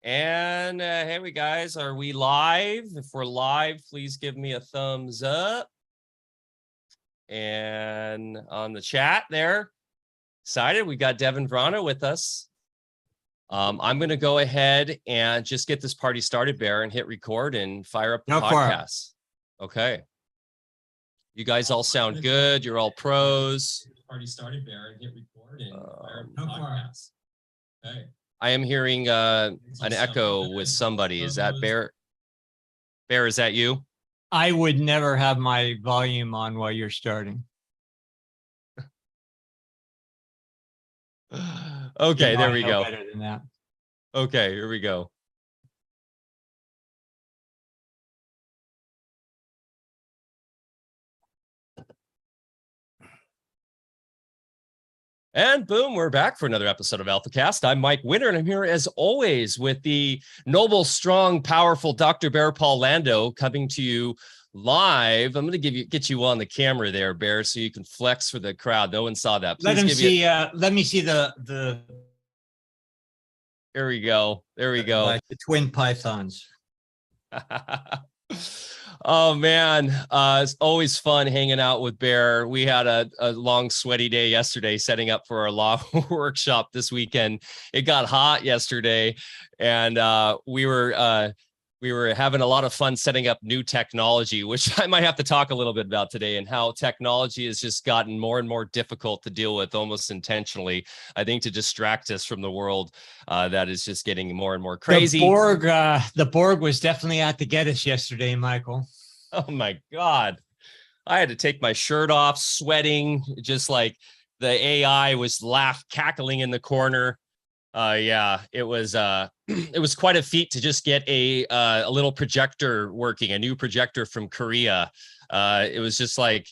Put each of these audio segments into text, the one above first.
And hey, we guys, are we live? If we're live, please give me a thumbs up. And on the chat there, excited, we got Devin Vrana with us. I'm going to go ahead and just get this party started, Bear, and hit record and fire up the podcast. Okay. You guys all sound good. You're all pros. Party started, Bear, and hit record and fire up the podcast. Okay. I am hearing an echo with somebody. Is that Bear? Bear, is that you? I would never have my volume on while you're starting. Okay, there we go. Better than that. Okay, here we go. And boom, we're back for another episode of AlphaCast. I'm Mike Winter, and I'm here as always with the noble, strong, powerful Dr. Bear Paul Lando coming to you live. I'm going to get you on the camera there, Bear, so you can flex for the crowd. No one saw that. Please let me see the. There we go. There we go. Like the twin pythons. Oh man, it's always fun hanging out with Bear. We had a long sweaty day yesterday setting up for our law workshop this weekend. It got hot yesterday, and we were having a lot of fun setting up new technology, which I might have to talk a little bit about today, and how technology has just gotten more and more difficult to deal with, almost intentionally, I think, to distract us from the world that is just getting more and more crazy. The Borg was definitely out to get us yesterday, Michael. Oh my God. I had to take my shirt off, sweating, just like the AI was cackling in the corner. Yeah, it was quite a feat to just get a little projector working, a new projector from Korea. It was just like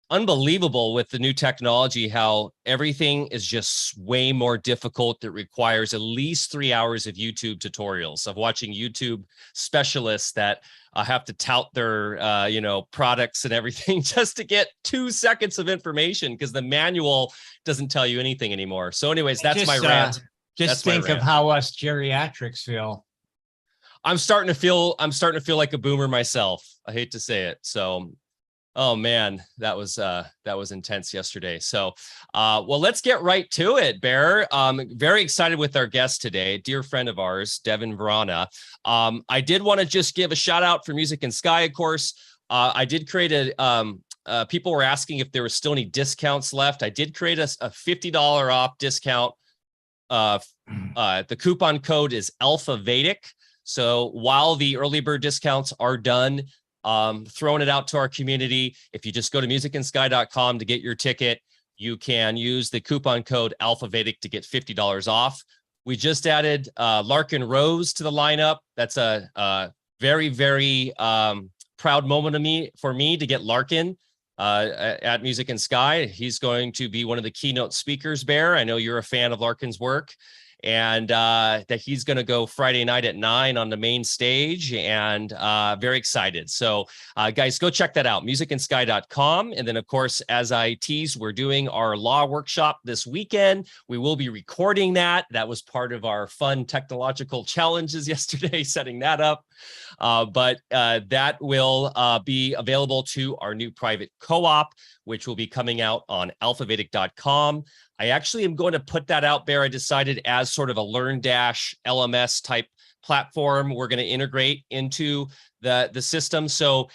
unbelievable with the new technology, how everything is just way more difficult. It requires at least 3 hours of YouTube tutorials, of watching YouTube specialists that have to tout their products and everything just to get 2 seconds of information, because the manual doesn't tell you anything anymore. So anyways, that's my rant. Just think of how us geriatrics feel. I'm starting to feel like a boomer myself. I hate to say it. So, oh man, that was intense yesterday. So, well, let's get right to it, Bear. Very excited with our guest today, dear friend of ours, Devin Vrana. I did want to just give a shout out for Music and Sky, of course. I did create people were asking if there were still any discounts left. I did create a $50 off discount. The coupon code is Alfa Vedic. So while the early bird discounts are done, throwing it out to our community. If you just go to musicandsky.com to get your ticket, you can use the coupon code Alfa Vedic to get $50 off. We just added Larkin Rose to the lineup. That's a very, very proud moment for me to get Larkin at Music and Sky. He's going to be one of the keynote speakers, Bear. I know you're a fan of Larkin's work, and that he's going to go Friday night at 9 on the main stage, and very excited. So guys, go check that out, musicandsky.com. And then, of course, as I teased, we're doing our law workshop this weekend. We will be recording that. That was part of our fun technological challenges yesterday, setting that up. But that will be available to our new private co-op, which will be coming out on alphavedic.com. I actually am going to put that out there. I decided as sort of a LearnDash LMS type platform we're going to integrate into the system. So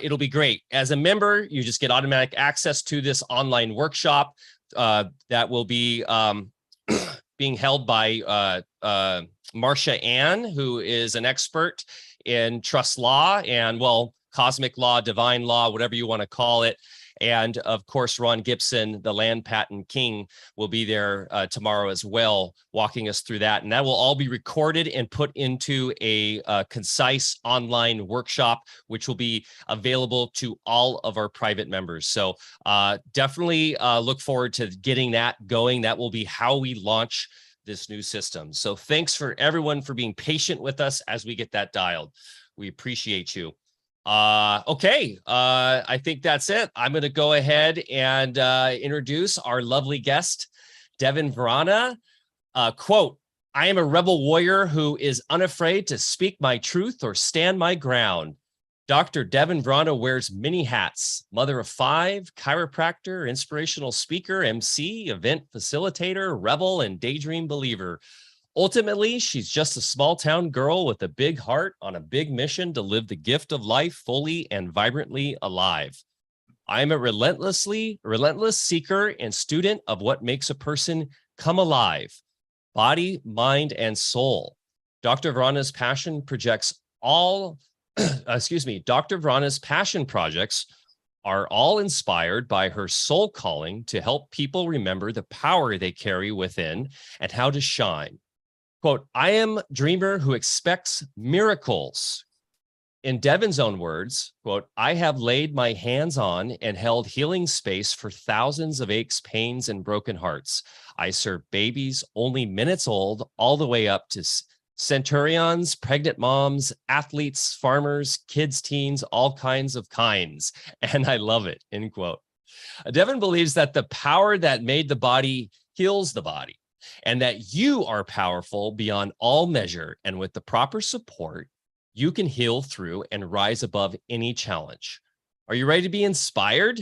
it'll be great. As a member, you just get automatic access to this online workshop that will be being held by Marcia Ann, who is an expert in trust law and, well, cosmic law, divine law, whatever you want to call it. And of course, Ron Gibson, the land patent king, will be there tomorrow as well, walking us through that. And that will all be recorded and put into a concise online workshop, which will be available to all of our private members. So definitely look forward to getting that going. That will be how we launch this new system. So thanks for everyone for being patient with us as we get that dialed. We appreciate you. Okay. I think that's it. I'm going to go ahead and introduce our lovely guest, Devin Vrana. Quote, I am a rebel warrior who is unafraid to speak my truth or stand my ground. Dr. Devin Vrana wears many hats: mother of five, chiropractor, inspirational speaker, Emcee, event facilitator, rebel, and daydream believer. Ultimately, she's just a small town girl with a big heart on a big mission to live the gift of life fully and vibrantly alive. I am a relentless seeker and student of what makes a person come alive: body, mind, and soul. Dr. Vrana's passion projects all, Dr. Vrana's passion projects are all inspired by her soul calling to help people remember the power they carry within and how to shine. Quote, I am a dreamer who expects miracles. In Devin's own words, quote, I have laid my hands on and held healing space for thousands of aches, pains, and broken hearts. I serve babies only minutes old, all the way up to centurions, pregnant moms, athletes, farmers, kids, teens, all kinds of kinds. And I love it, end quote. Devin believes that the power that made the body heals the body, and that you are powerful beyond all measure. And with the proper support, you can heal through and rise above any challenge. Are you ready to be inspired?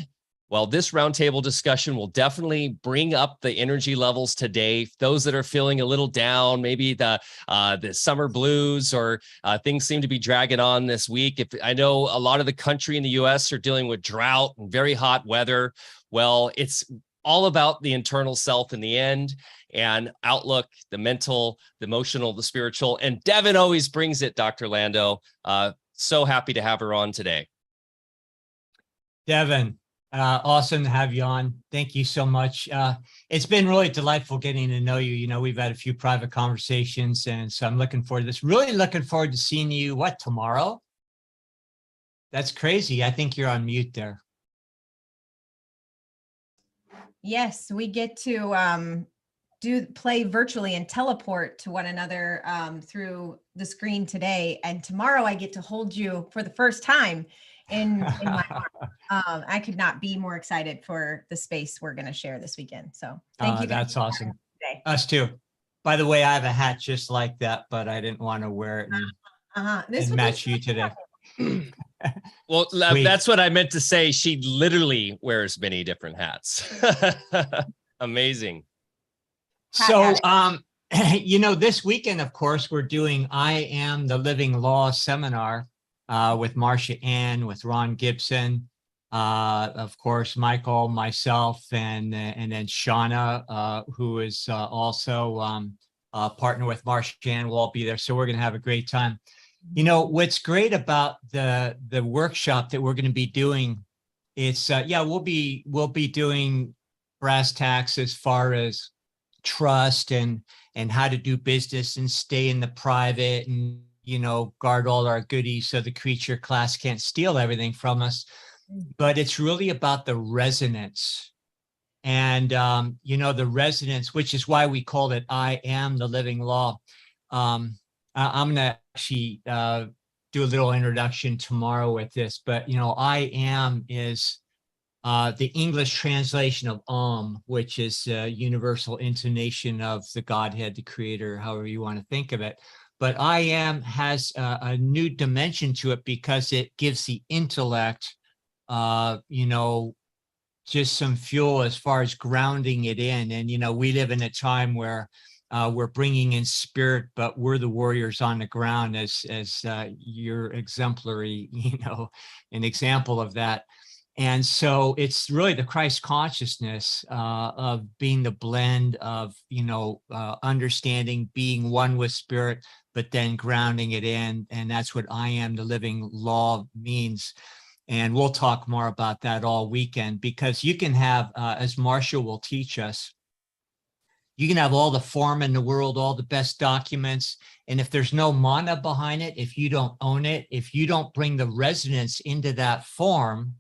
Well, this roundtable discussion will definitely bring up the energy levels today. Those that are feeling a little down, maybe the summer blues, or things seem to be dragging on this week. If I know a lot of the country in the US are dealing with drought and very hot weather. Well, it's all about the internal self in the end, and outlook, the mental, the emotional, the spiritual. And Devin always brings it, Dr. Lando. So happy to have her on today. Devin, awesome to have you on. Thank you so much. It's been really delightful getting to know you. You know, we've had a few private conversations, and so I'm looking forward to this. Really looking forward to seeing you, tomorrow? That's crazy. I think you're on mute there. Yes, we get to play virtually and teleport to one another through the screen today. And tomorrow I get to hold you for the first time in my arms. I could not be more excited for the space we're going to share this weekend. So thank you. That's awesome. Us too. By the way, I have a hat just like that, but I didn't want to wear it and match you today. Well, that's what I meant to say. She literally wears many different hats. Amazing. So, you know, this weekend, of course, we're doing I Am the Living Law seminar with Marcia Ann, with Ron Gibson, of course, Michael, myself, and then Shauna, who is also partner with Marcia Ann, will all be there. So we're going to have a great time. You know, what's great about the workshop that we're going to be doing, it's we'll be doing brass tacks as far as trust and how to do business and stay in the private and, you know, guard all our goodies so the creature class can't steal everything from us. But it's really about the resonance. And, you know, the resonance, which is why we called it I Am the Living Law. I'm going to actually do a little introduction tomorrow with this, but, you know, I am is the English translation of which is universal intonation of the Godhead, the creator, however you want to think of it. But I am has a new dimension to it because it gives the intellect, you know, just some fuel as far as grounding it in. And, you know, we live in a time where we're bringing in spirit, but we're the warriors on the ground, as you're exemplary, you know, an example of that. And so it's really the Christ consciousness of being the blend of, you know, understanding, being one with spirit, but then grounding it in. And that's what I Am the Living Law means. And we'll talk more about that all weekend, because you can have, as Marcia will teach us, you can have all the form in the world, all the best documents. And if there's no mana behind it, if you don't own it, if you don't bring the resonance into that form,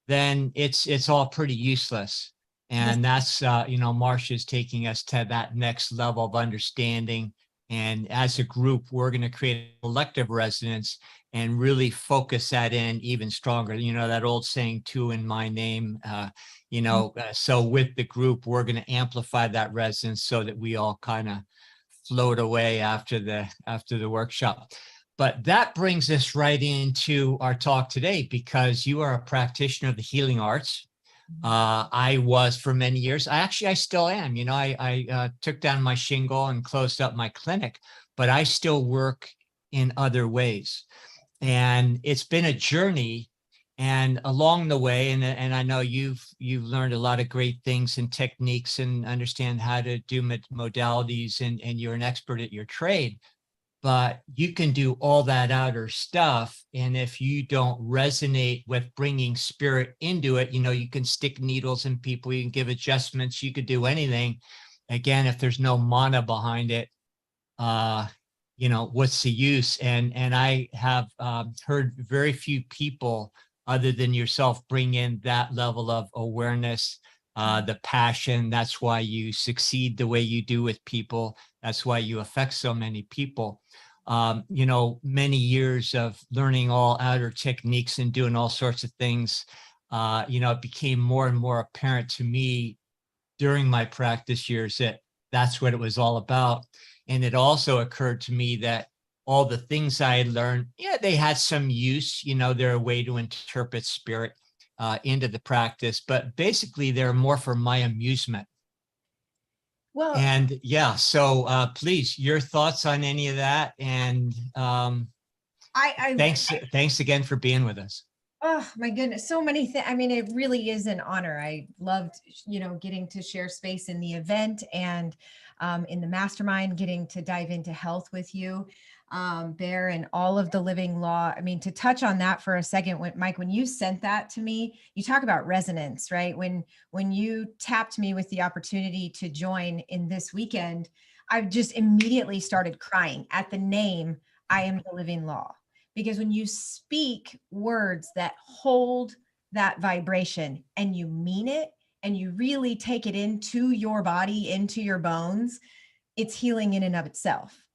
then it's all pretty useless. And that's, you know, Marcia's taking us to that next level of understanding. And as a group, we're going to create a collective resonance and really focus that in even stronger. You know, that old saying, two in my name, you know, so with the group, we're going to amplify that resonance so that we all kind of float away after the workshop. But that brings us right into our talk today, because you are a practitioner of the healing arts. I was for many years. I still am. You know, I took down my shingle and closed up my clinic, but I still work in other ways. And it's been a journey. And along the way, and I know you've learned a lot of great things and techniques and understand how to do modalities, and you're an expert at your trade. But you can do all that outer stuff, and if you don't resonate with bringing spirit into it, you know, you can stick needles in people, you can give adjustments, you could do anything. Again, if there's no mana behind it, you know, what's the use? And I have heard very few people other than yourself bring in that level of awareness, the passion. That's why you succeed the way you do with people. That's why you affect so many people. You know, many years of learning all outer techniques and doing all sorts of things, you know, it became more and more apparent to me during my practice years that that's what it was all about. And it also occurred to me that all the things I had learned, yeah, they had some use, you know, they're a way to interpret spirit into the practice, but basically they're more for my amusement. Well, And yeah, so please, your thoughts on any of that. And thanks again for being with us. Oh my goodness, so many things. I mean, it really is an honor. I loved, you know, getting to share space in the event and in the mastermind, getting to dive into health with you, Bear, and all of the living law. I mean, to touch on that for a second, Mike, when you sent that to me, you talk about resonance, right? When you tapped me with the opportunity to join in this weekend, I've just immediately started crying at the name, I am the living law. Because when you speak words that hold that vibration and you mean it and you really take it into your body, into your bones, it's healing in and of itself.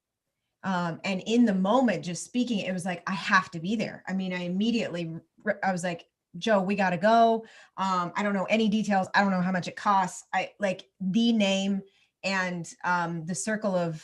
And in the moment, just speaking, it was like, I have to be there. I mean, I was like, Joe, we got to go. I don't know any details. I don't know how much it costs. I like the name and the circle of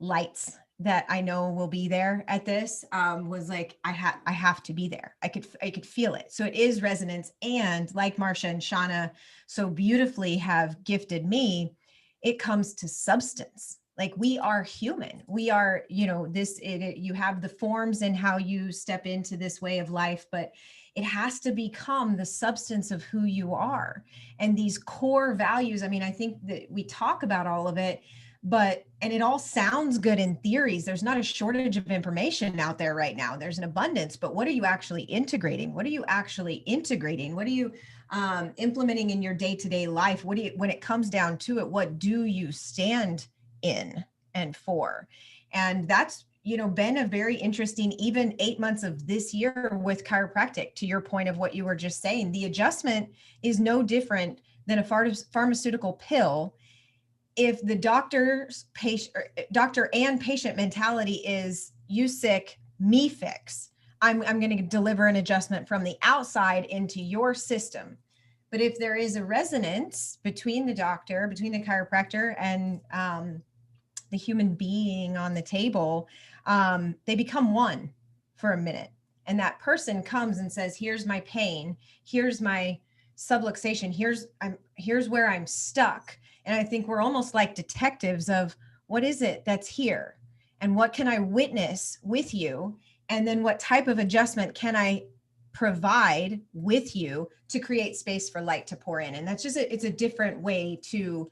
lights that I know will be there at this was like, I have to be there. I could feel it. So it is resonance. And like Marsha and Shauna so beautifully have gifted me, it comes to substance. Like we are human. We are, you know, you have the forms and how you step into this way of life, but it has to become the substance of who you are. And these core values, I mean, I think that we talk about all of it, and it all sounds good in theories. There's not a shortage of information out there right now. There's an abundance, but what are you actually integrating? What are you actually integrating? What are you implementing in your day-to-day life? When it comes down to it, what do you stand in and for? And that's, you know, been a very interesting, even 8 months of this year with chiropractic, to your point of what you were just saying. The adjustment is no different than a pharmaceutical pill. If the doctor and patient mentality is you sick, me fix, I'm going to deliver an adjustment from the outside into your system. But if there is a resonance between the doctor, between the chiropractor and the human being on the table, they become one for a minute. And that person comes and says, here's my pain, here's my subluxation, here's where I'm stuck. And I think we're almost like detectives of what is it that's here and what can I witness with you? And then what type of adjustment can I provide with you to create space for light to pour in? And that's just, it's a different way to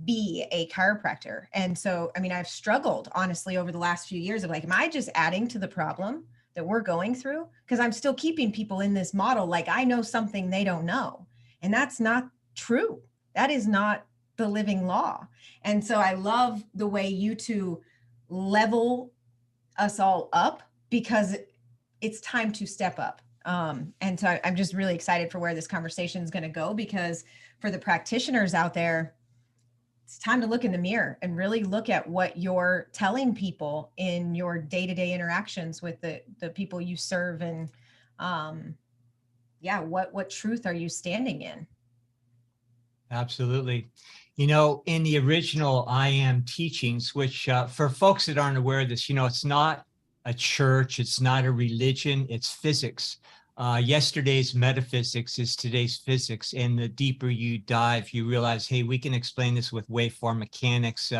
be a chiropractor. And so, I mean, I've struggled honestly over the last few years of like, am I just adding to the problem that we're going through? Because I'm still keeping people in this model. Like I know something they don't know. And that's not true. That is not the living law. And so I love the way you two level us all up, because it's time to step up. And so I'm just really excited for where this conversation is going to go, because for the practitioners out there, it's time to look in the mirror and really look at what you're telling people in your day-to-day interactions with the people you serve. And what truth are you standing in? Absolutely. You know, in the original I Am teachings, which for folks that aren't aware of this, you know, it's not a church, it's not a religion, it's physics. Yesterday's metaphysics is today's physics. And the deeper you dive, you realize, hey, we can explain this with waveform mechanics.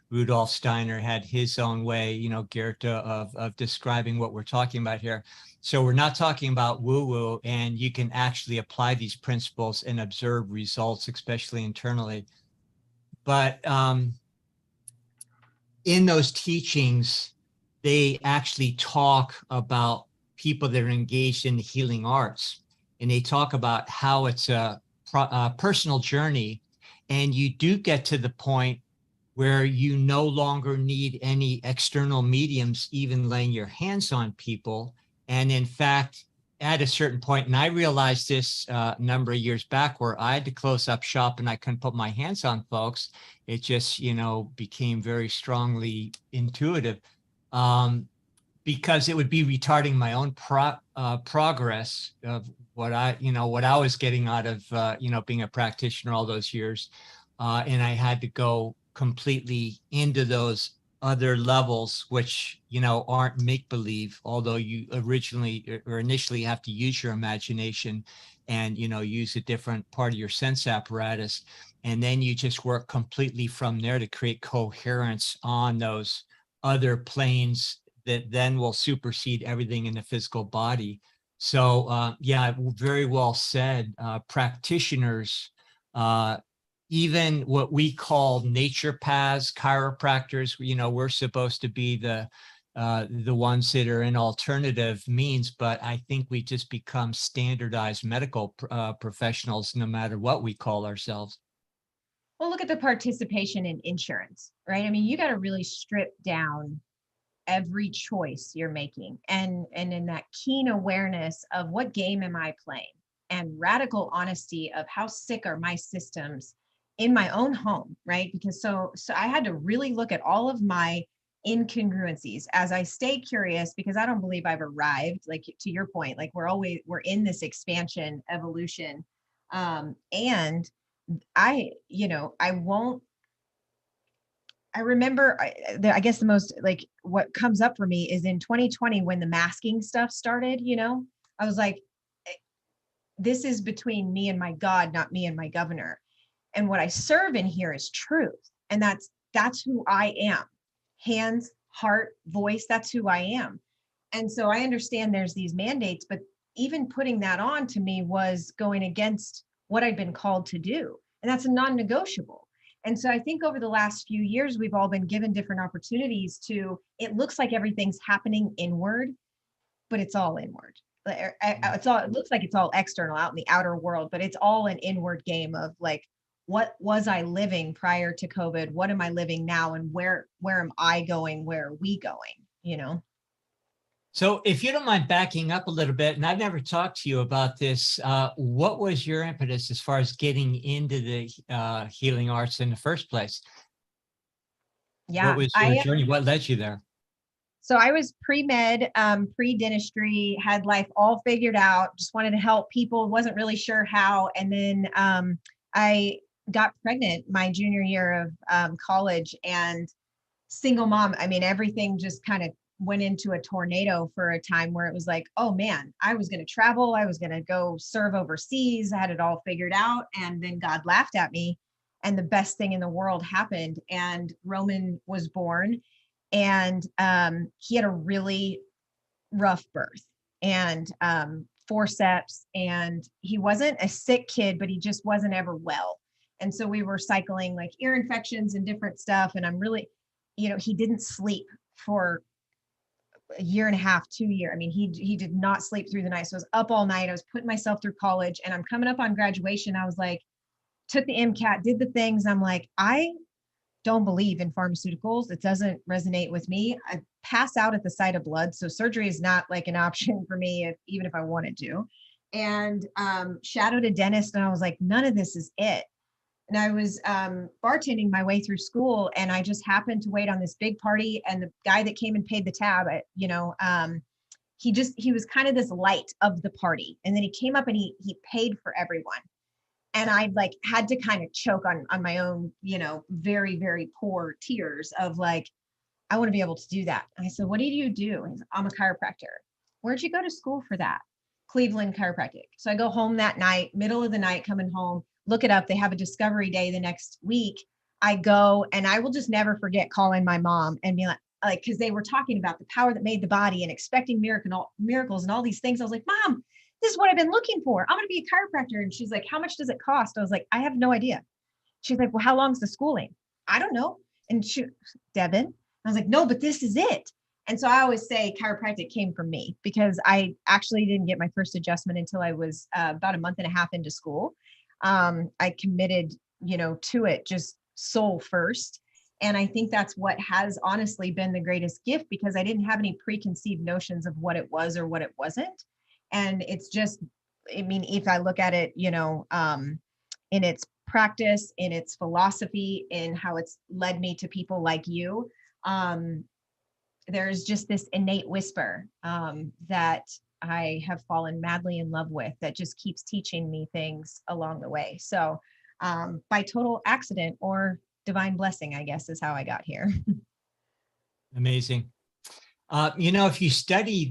Rudolf Steiner had his own way, you know, Goethe, of describing what we're talking about here. So we're not talking about woo-woo, and you can actually apply these principles and observe results, especially internally. But in those teachings, they actually talk about people that are engaged in the healing arts, and they talk about how it's a personal journey, and you do get to the point where you no longer need any external mediums, even laying your hands on people. And in fact, at a certain point, and I realized this a number of years back, where I had to close up shop and I couldn't put my hands on folks. It just, you know, became very strongly intuitive, because it would be retarding my own progress of what I was getting out of, you know, being a practitioner all those years. And I had to go completely into those other levels, which, you know, aren't make-believe, although you originally or initially have to use your imagination and, you know, use a different part of your sense apparatus. And then you just work completely from there to create coherence on those other planes that then will supersede everything in the physical body. So yeah, very well said. Practitioners, even what we call nature paths, chiropractors, you know, we're supposed to be the ones that are in alternative means, but I think we just become standardized medical professionals, no matter what we call ourselves. Well, look at the participation in insurance, right? I mean, you got to really strip down every choice you're making, and in that keen awareness of what game am I playing, and radical honesty of how sick are my systems in my own home, right? Because so I had to really look at all of my incongruencies as I stay curious, because I don't believe I've arrived. Like, to your point, like we're in this expansion evolution, and I remember, I guess the most, like, what comes up for me is in 2020 when the masking stuff started, you know, I was like, this is between me and my God, not me and my governor. And what I serve in here is truth. And that's who I am. Hands, heart, voice, that's who I am. And so I understand there's these mandates, but even putting that on to me was going against what I'd been called to do. And that's a non-negotiable. And so I think over the last few years, we've all been given different opportunities to, it looks like everything's happening inward, but it's all inward. It looks like it's all external out in the outer world, but it's all an inward game of like, what was I living prior to COVID? What am I living now? And where am I going? Where are we going? You know? So if you don't mind backing up a little bit, and I've never talked to you about this, what was your impetus as far as getting into the healing arts in the first place? Yeah. What was your journey? What led you there? So I was pre-med, pre-dentistry, had life all figured out, just wanted to help people, wasn't really sure how. And then I got pregnant my junior year of college, and single mom. I mean, everything just kind of went into a tornado for a time where it was like, oh man, I was going to travel. I was going to go serve overseas. I had it all figured out. And then God laughed at me, and the best thing in the world happened. And Roman was born, and he had a really rough birth, and forceps, and he wasn't a sick kid, but he just wasn't ever well. And so we were cycling like ear infections and different stuff. And I'm really, you know, he didn't sleep for a year and a half, 2 years. I mean, he did not sleep through the night. So I was up all night. I was putting myself through college, and I'm coming up on graduation. I was like, took the MCAT, did the things. I'm like, I don't believe in pharmaceuticals. It doesn't resonate with me. I pass out at the sight of blood. So surgery is not like an option for me, even if I wanted to. And shadowed a dentist, and I was like, none of this is it. And I was bartending my way through school, and I just happened to wait on this big party. And the guy that came and paid the tab, he was kind of this light of the party. And then he came up and he paid for everyone. And I like had to kind of choke on my own, you know, very, very poor tears of like, I want to be able to do that. And I said, what do you do? And he's, I'm a chiropractor. Where'd you go to school for that? Cleveland Chiropractic. So I go home that night, middle of the night, coming home, look it up. They have a discovery day the next week. I go, and I will just never forget calling my mom and be like, because they were talking about the power that made the body and expecting miracles and all these things. I was like, Mom, this is what I've been looking for. I'm going to be a chiropractor. And she's like, how much does it cost? I was like, I have no idea. She's like, well, how long's the schooling? I don't know. And she, Devin, I was like, no, but this is it. And so I always say chiropractic came from me, because I actually didn't get my first adjustment until I was about a month and a half into school. I committed, you know, to it just soul first. And I think that's what has honestly been the greatest gift, because I didn't have any preconceived notions of what it was or what it wasn't. And it's just, I mean, if I look at it, you know, in its practice, in its philosophy, in how it's led me to people like you, there's just this innate whisper that I have fallen madly in love with, that just keeps teaching me things along the way. So by total accident or divine blessing, I guess, is how I got here. Amazing. You know, if you study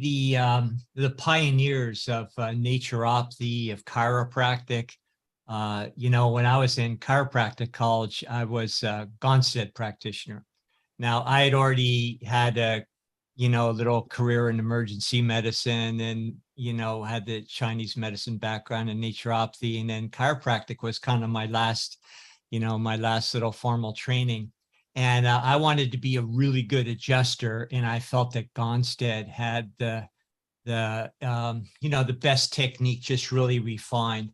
the pioneers of naturopathy, of chiropractic, you know, when I was in chiropractic college, I was a Gonstead practitioner. Now, I had already had a, you know, a little career in emergency medicine, and, you know, had the Chinese medicine background and naturopathy. And then chiropractic was kind of my last, you know, my last little formal training. And I wanted to be a really good adjuster. And I felt that Gonstead had the you know, the best technique, just really refined.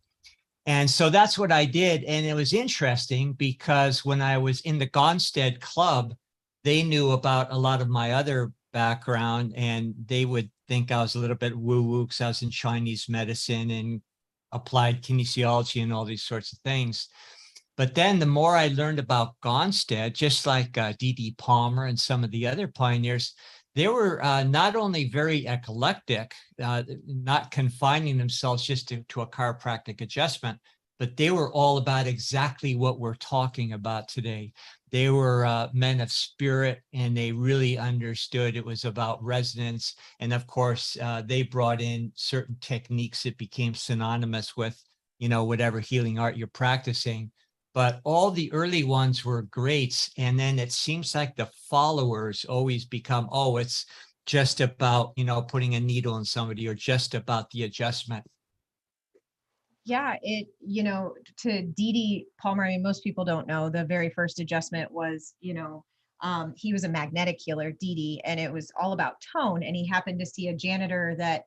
And so that's what I did. And it was interesting because when I was in the Gonstead club, they knew about a lot of my other background, and they would think I was a little bit woo-woo because I was in Chinese medicine and applied kinesiology and all these sorts of things. But then the more I learned about Gonstead, just like D.D. Palmer and some of the other pioneers, they were not only very eclectic, not confining themselves just to a chiropractic adjustment, but they were all about exactly what we're talking about today. They were men of spirit, and they really understood it was about resonance. And of course, they brought in certain techniques that became synonymous with, you know, whatever healing art you're practicing. But all the early ones were greats. And then it seems like the followers always become, oh, it's just about, you know, putting a needle in somebody, or just about the adjustment. Yeah, it, you know, to D.D. Palmer, I mean, most people don't know the very first adjustment was, you know, he was a magnetic healer, D.D., and it was all about tone. And he happened to see a janitor that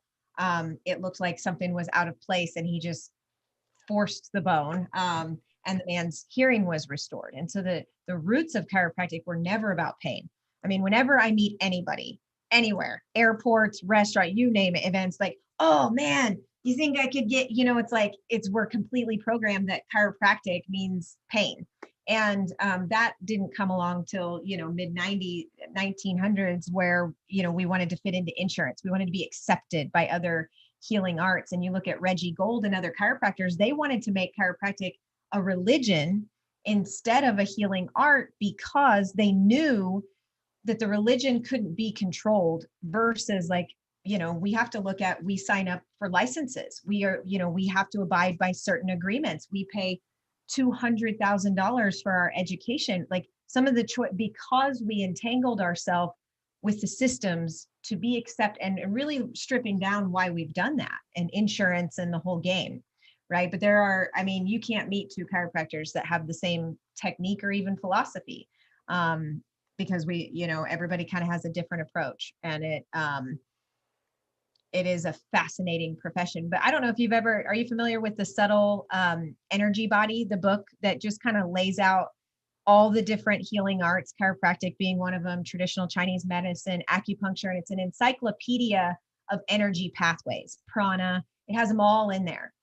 it looked like something was out of place, and he just forced the bone, and the man's hearing was restored. And so the roots of chiropractic were never about pain. I mean, whenever I meet anybody, anywhere, airports, restaurant, you name it, events, like, oh man, you think I could get, you know, it's like, we're completely programmed that chiropractic means pain. And that didn't come along till, you know, mid-1900s, where, you know, we wanted to fit into insurance. We wanted to be accepted by other healing arts. And you look at Reggie Gold and other chiropractors, they wanted to make chiropractic a religion instead of a healing art, because they knew that the religion couldn't be controlled, versus like, you know, we have to look at, we sign up for licenses. We are, you know, we have to abide by certain agreements. We pay $200,000 for our education. Like some of the because we entangled ourselves with the systems to be accepted, and really stripping down why we've done that, and insurance and the whole game. Right. But there are, I mean, you can't meet two chiropractors that have the same technique or even philosophy, because we, you know, everybody kind of has a different approach, and it is a fascinating profession. But I don't know if are you familiar with the Subtle Energy Body, the book that just kind of lays out all the different healing arts, chiropractic being one of them, traditional Chinese medicine, acupuncture, and it's an encyclopedia of energy pathways, prana. It has them all in there.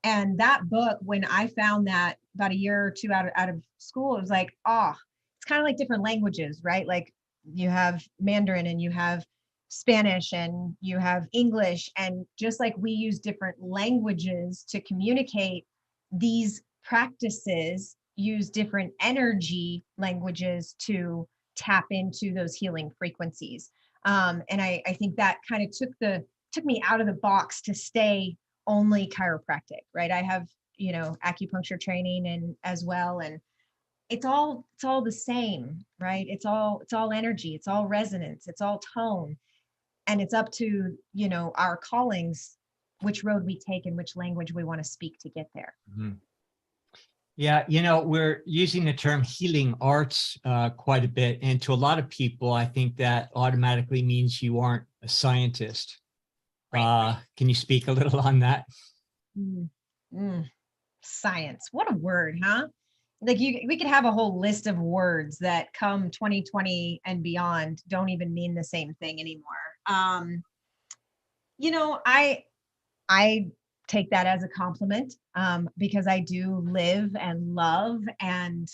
And that book, when I found that about a year or two out of school, it was like, it's kind of like different languages, right? Like you have Mandarin and you have Spanish and you have English. And just like we use different languages to communicate, these practices use different energy languages to tap into those healing frequencies. And I think that kind of took me out of the box to stay only chiropractic, right? I have, acupuncture training and as well. And it's all the same, right? It's all energy, it's all resonance, it's all tone. And it's up to, our callings, which road we take and which language we want to speak to get there. Mm-hmm. Yeah, we're using the term healing arts quite a bit. And to a lot of people, I think that automatically means you aren't a scientist. Right. Can you speak a little on that? Science. What a word, huh? Like we could have a whole list of words that come 2020 and beyond don't even mean the same thing anymore. I take that as a compliment because I do live and love and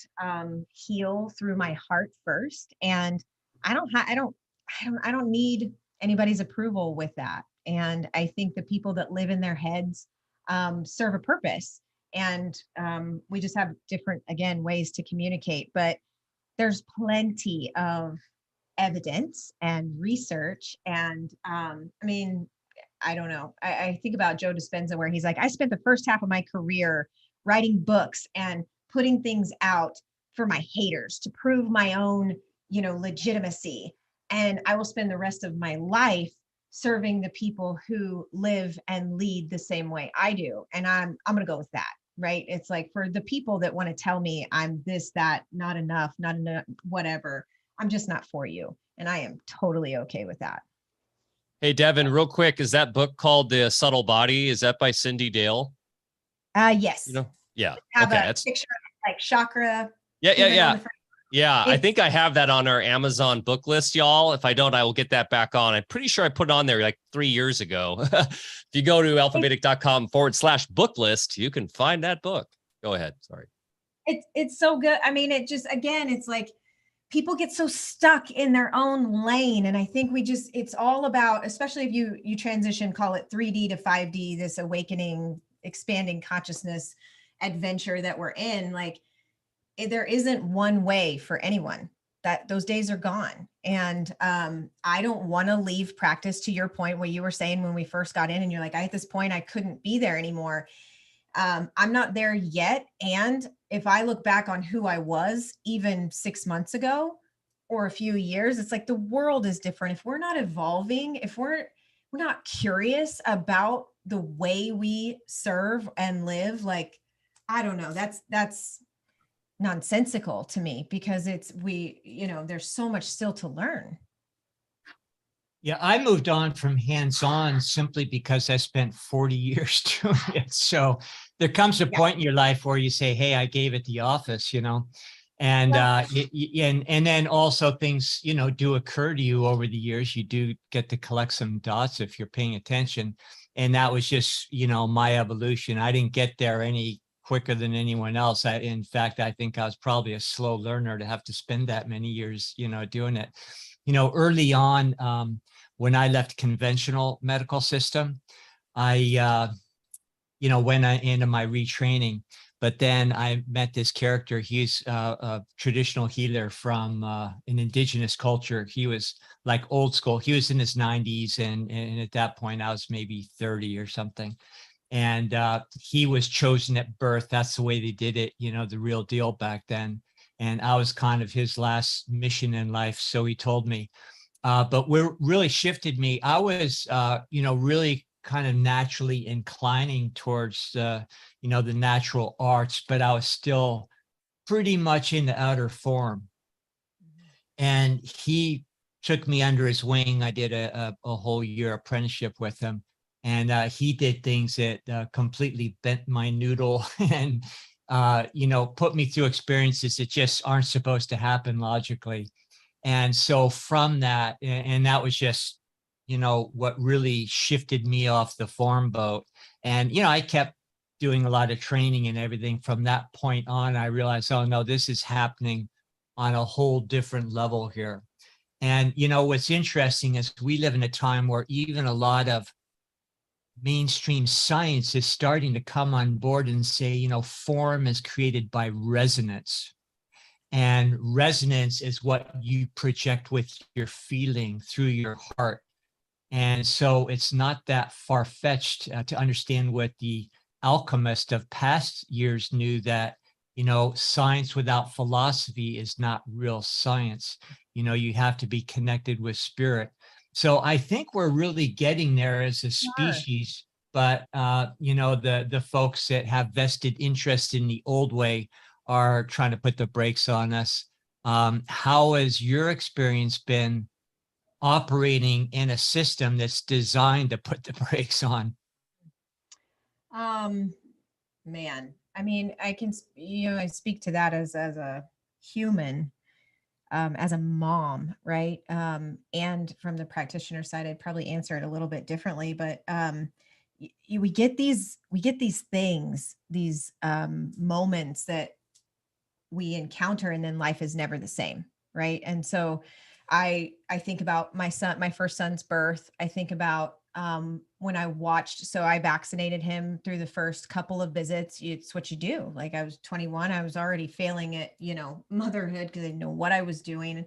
heal through my heart first, and I don't need anybody's approval with that. And I think the people that live in their heads serve a purpose, and we just have different, again, ways to communicate. But there's plenty of evidence and research, and I don't know. I think about Joe Dispenza, where he's like, I spent the first half of my career writing books and putting things out for my haters to prove my own, legitimacy. And I will spend the rest of my life serving the people who live and lead the same way I do. And I'm going to go with that, right? It's like, for the people that want to tell me I'm this, that, not enough, whatever, I'm just not for you. And I am totally okay with that. Hey, Devin, real quick, is that book called The Subtle Body? Is that by Cindy Dale? Yes. Yeah. Have a picture of like chakra. Yeah. I think I have that on our Amazon book list, y'all. If I don't, I will get that back on. I'm pretty sure I put it on there like 3 years ago. If you go to alphavedic.com/book list, you can find that book. Go ahead. Sorry. It's so good. I mean, it just, again, it's like, people get so stuck in their own lane. And I think it's all about, especially if you transition, call it 3D to 5D, this awakening, expanding consciousness adventure that we're in, like there isn't one way for anyone. That those days are gone. And I don't want to leave practice, to your point, what you were saying when we first got in and you're like, at this point, I couldn't be there anymore. I'm not there yet. And if I look back on who I was even 6 months ago or a few years, it's like the world is different. If we're not evolving, if we're not curious about the way we serve and live, like, I don't know, that's nonsensical to me, because there's so much still to learn. Yeah, I moved on from hands-on simply because I spent 40 years doing it. So there comes a point in your life where you say, hey, I gave it the office, and and then also things, do occur to you over the years. You do get to collect some dots if you're paying attention. And that was just, my evolution. I didn't get there any quicker than anyone else. In fact, I think I was probably a slow learner to have to spend that many years, doing it. Early on, when I left conventional medical system, I, went into my retraining, but then I met this character. He's a traditional healer from an indigenous culture. He was like old school. He was in his 90s. And at that point I was maybe 30 or something. And he was chosen at birth. That's the way they did it, the real deal back then. And I was kind of his last mission in life. So he told me, but what really shifted me, I was, really kind of naturally inclining towards, the natural arts, but I was still pretty much in the outer form. And he took me under his wing. I did a whole year apprenticeship with him. And he did things that completely bent my noodle and, put me through experiences that just aren't supposed to happen logically. And so from that, and that was just, what really shifted me off the form boat. And, I kept doing a lot of training and everything. From that point on, I realized, oh no, this is happening on a whole different level here. And, what's interesting is we live in a time where even a lot of mainstream science is starting to come on board and say, you know, form is created by resonance. And resonance is what you project with your feeling through your heart. And so it's not that far-fetched to understand what the alchemist of past years knew, that, you know, science without philosophy is not real science. You know, you have to be connected with spirit. So I think we're really getting there as a species, but you know, the folks that have vested interest in the old way are trying to put the brakes on us. How has your experience been operating in a system that's designed to put the brakes on? Man, I mean, I can, you know, I speak to that as a human, as a mom, right? And from the practitioner side, I'd probably answer it a little bit differently, but we get these things, these moments that we encounter, and then life is never the same, right? And so I think about my first son's birth. I think about when I watched, so I vaccinated him through the first couple of visits. It's what you do. Like, I was 21, I was already failing at, you know, motherhood, because I didn't know what I was doing.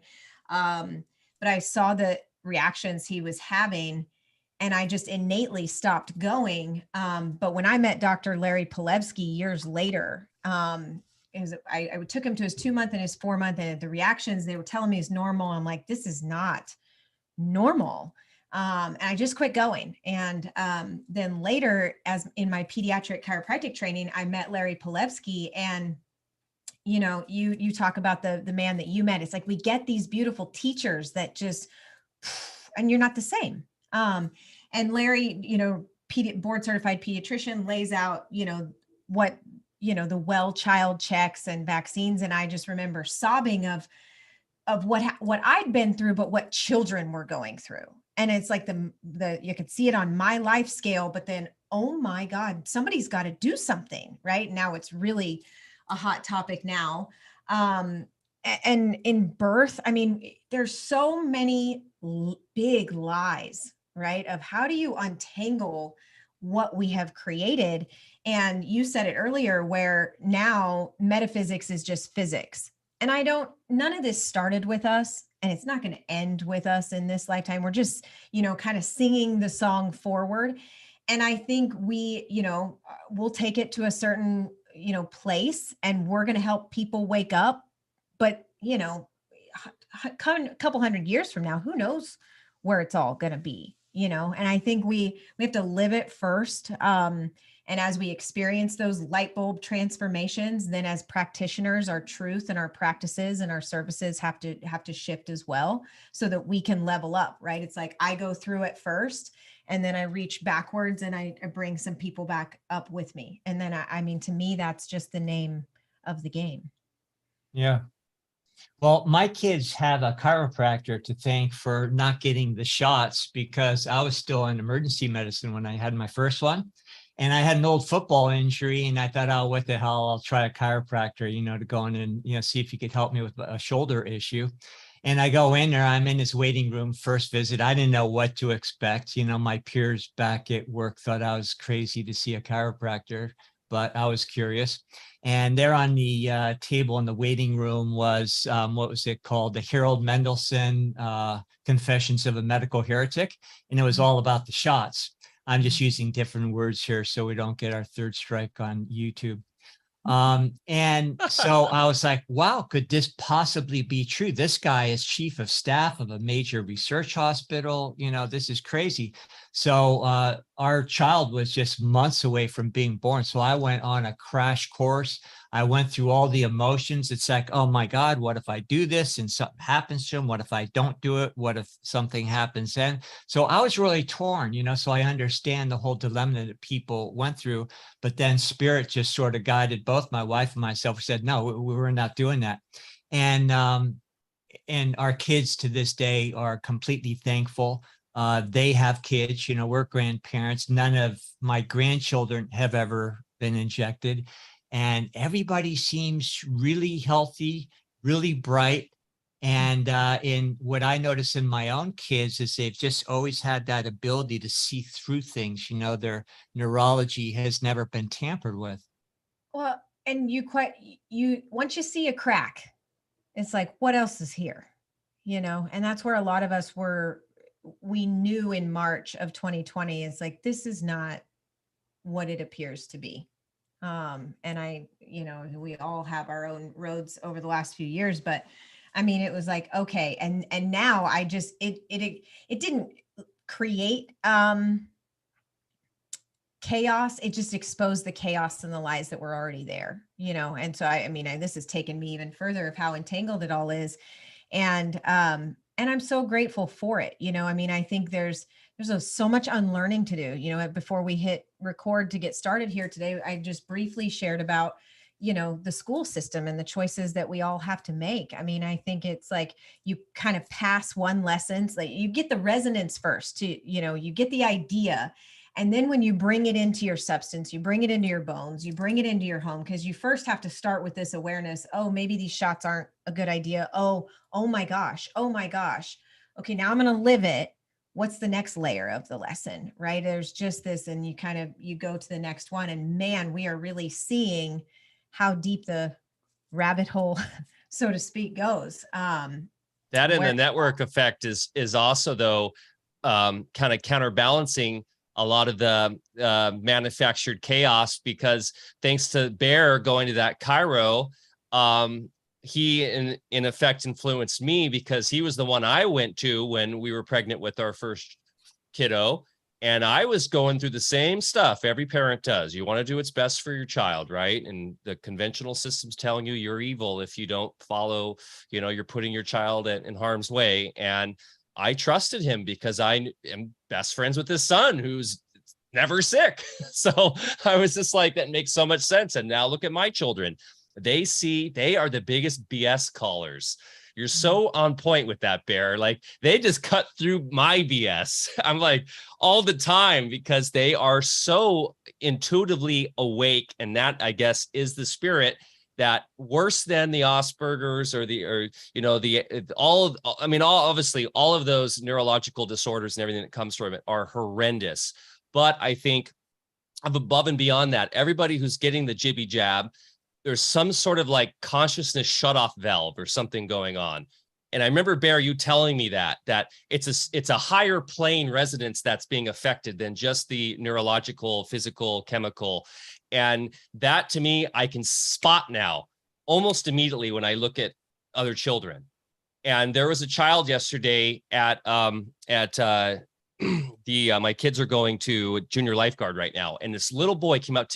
But I saw the reactions he was having, and I just innately stopped going. But when I met Dr. Larry Pilevsky years later, I took him to his 2-month and his 4-month, and the reactions they were telling me is normal. I'm like, this is not normal. And I just quit going. And then later, as in my pediatric chiropractic training, I met Larry Pilevsky. And, you know, you talk about the man that you met. It's like, we get these beautiful teachers that just, and you're not the same. And Larry, you know, board certified pediatrician, lays out, you know, what, you know, the well child checks and vaccines. And I just remember sobbing of what I'd been through, but what children were going through. And it's like you could see it on my life scale, but then, oh my God, somebody's got to do something, right? Now it's really a hot topic now. And in birth, I mean, there's so many big lies, right? Of how do you untangle what we have created? And you said it earlier, where now metaphysics is just physics. And none of this started with us, and it's not going to end with us in this lifetime. We're just, you know, kind of singing the song forward. And I think we, you know, we'll take it to a certain, you know, place, and we're going to help people wake up. But, you know, a couple hundred years from now, who knows where it's all going to be, you know? And I think we have to live it first. And as we experience those light bulb transformations, then as practitioners, our truth and our practices and our services have to shift as well, so that we can level up, right? It's like, I go through it first, and then I reach backwards, and I bring some people back up with me. And then, I mean, to me, that's just the name of the game. Yeah. Well, my kids have a chiropractor to thank for not getting the shots, because I was still in emergency medicine when I had my first one. And I had an old football injury, and I thought, oh, what the hell, I'll try a chiropractor, you know, to go in and, you know, see if he could help me with a shoulder issue. And I go in there, I'm in his waiting room, first visit. I didn't know what to expect. You know, my peers back at work thought I was crazy to see a chiropractor, but I was curious. And there on the table in the waiting room was, what was it called? The Harold Mendelson Confessions of a Medical Heretic. And it was all about the shots. I'm just using different words here so we don't get our third strike on YouTube. And so I was like, wow, could this possibly be true? This guy is chief of staff of a major research hospital. You know, this is crazy. So our child was just months away from being born. So I went on a crash course. I went through all the emotions. It's like, oh my God, what if I do this and something happens to him? What if I don't do it? What if something happens then? So I was really torn, you know, so I understand the whole dilemma that people went through, but then spirit just sort of guided both my wife and myself. We said, no, we were not doing that. And our kids to this day are completely thankful. They have kids, you know, we're grandparents. None of my grandchildren have ever been injected. And everybody seems really healthy, really bright. And in what I notice in my own kids is they've just always had that ability to see through things. You know, their neurology has never been tampered with. Well, and once you see a crack, it's like, what else is here? You know, and that's where a lot of us we knew in March of 2020, it's like, this is not what it appears to be. And we all have our own roads over the last few years, but I mean, it was like, okay. And now it didn't create, chaos. It just exposed the chaos and the lies that were already there, you know? And so, this has taken me even further of how entangled it all is. And I'm so grateful for it. You know, I think there's so much unlearning to do. You know, before we hit record to get started here today, I just briefly shared about, you know, the school system and the choices that we all have to make. I think it's like you kind of pass one lesson, like you get the resonance first to, you know, you get the idea. And then when you bring it into your substance, you bring it into your bones, you bring it into your home, because you first have to start with this awareness. Oh, maybe these shots aren't a good idea. Oh my gosh. Oh my gosh. Okay, now I'm going to live it. What's the next layer of the lesson, right? There's just this, and you go to the next one, and man, we are really seeing how deep the rabbit hole, so to speak, goes. That and the network effect is also, though, kind of counterbalancing a lot of the manufactured chaos, because thanks to Bear going to that Chiro, he in effect influenced me, because he was the one I went to when we were pregnant with our first kiddo. And I was going through the same stuff every parent does. You want to do what's best for your child, right? And the conventional system's telling you you're evil if you don't follow, you know, you're putting your child in harm's way. And I trusted him because I am best friends with his son, who's never sick. So I was just like, that makes so much sense. And now look at my children. They are the biggest BS callers. You're so on point with that, Bear. Like, they just cut through my BS. I'm like, all the time, because they are so intuitively awake. And that, I guess, is the spirit that, worse than the Asperger's obviously all of those neurological disorders and everything that comes from it are horrendous. But I think above and beyond that, everybody who's getting the jibby jab, there's some sort of like consciousness shutoff valve or something going on. And I remember, Bear, you telling me that it's a higher plane resonance that's being affected than just the neurological, physical, chemical. And that, to me, I can spot now almost immediately when I look at other children. And there was a child yesterday at my kids are going to junior lifeguard right now. And this little boy came right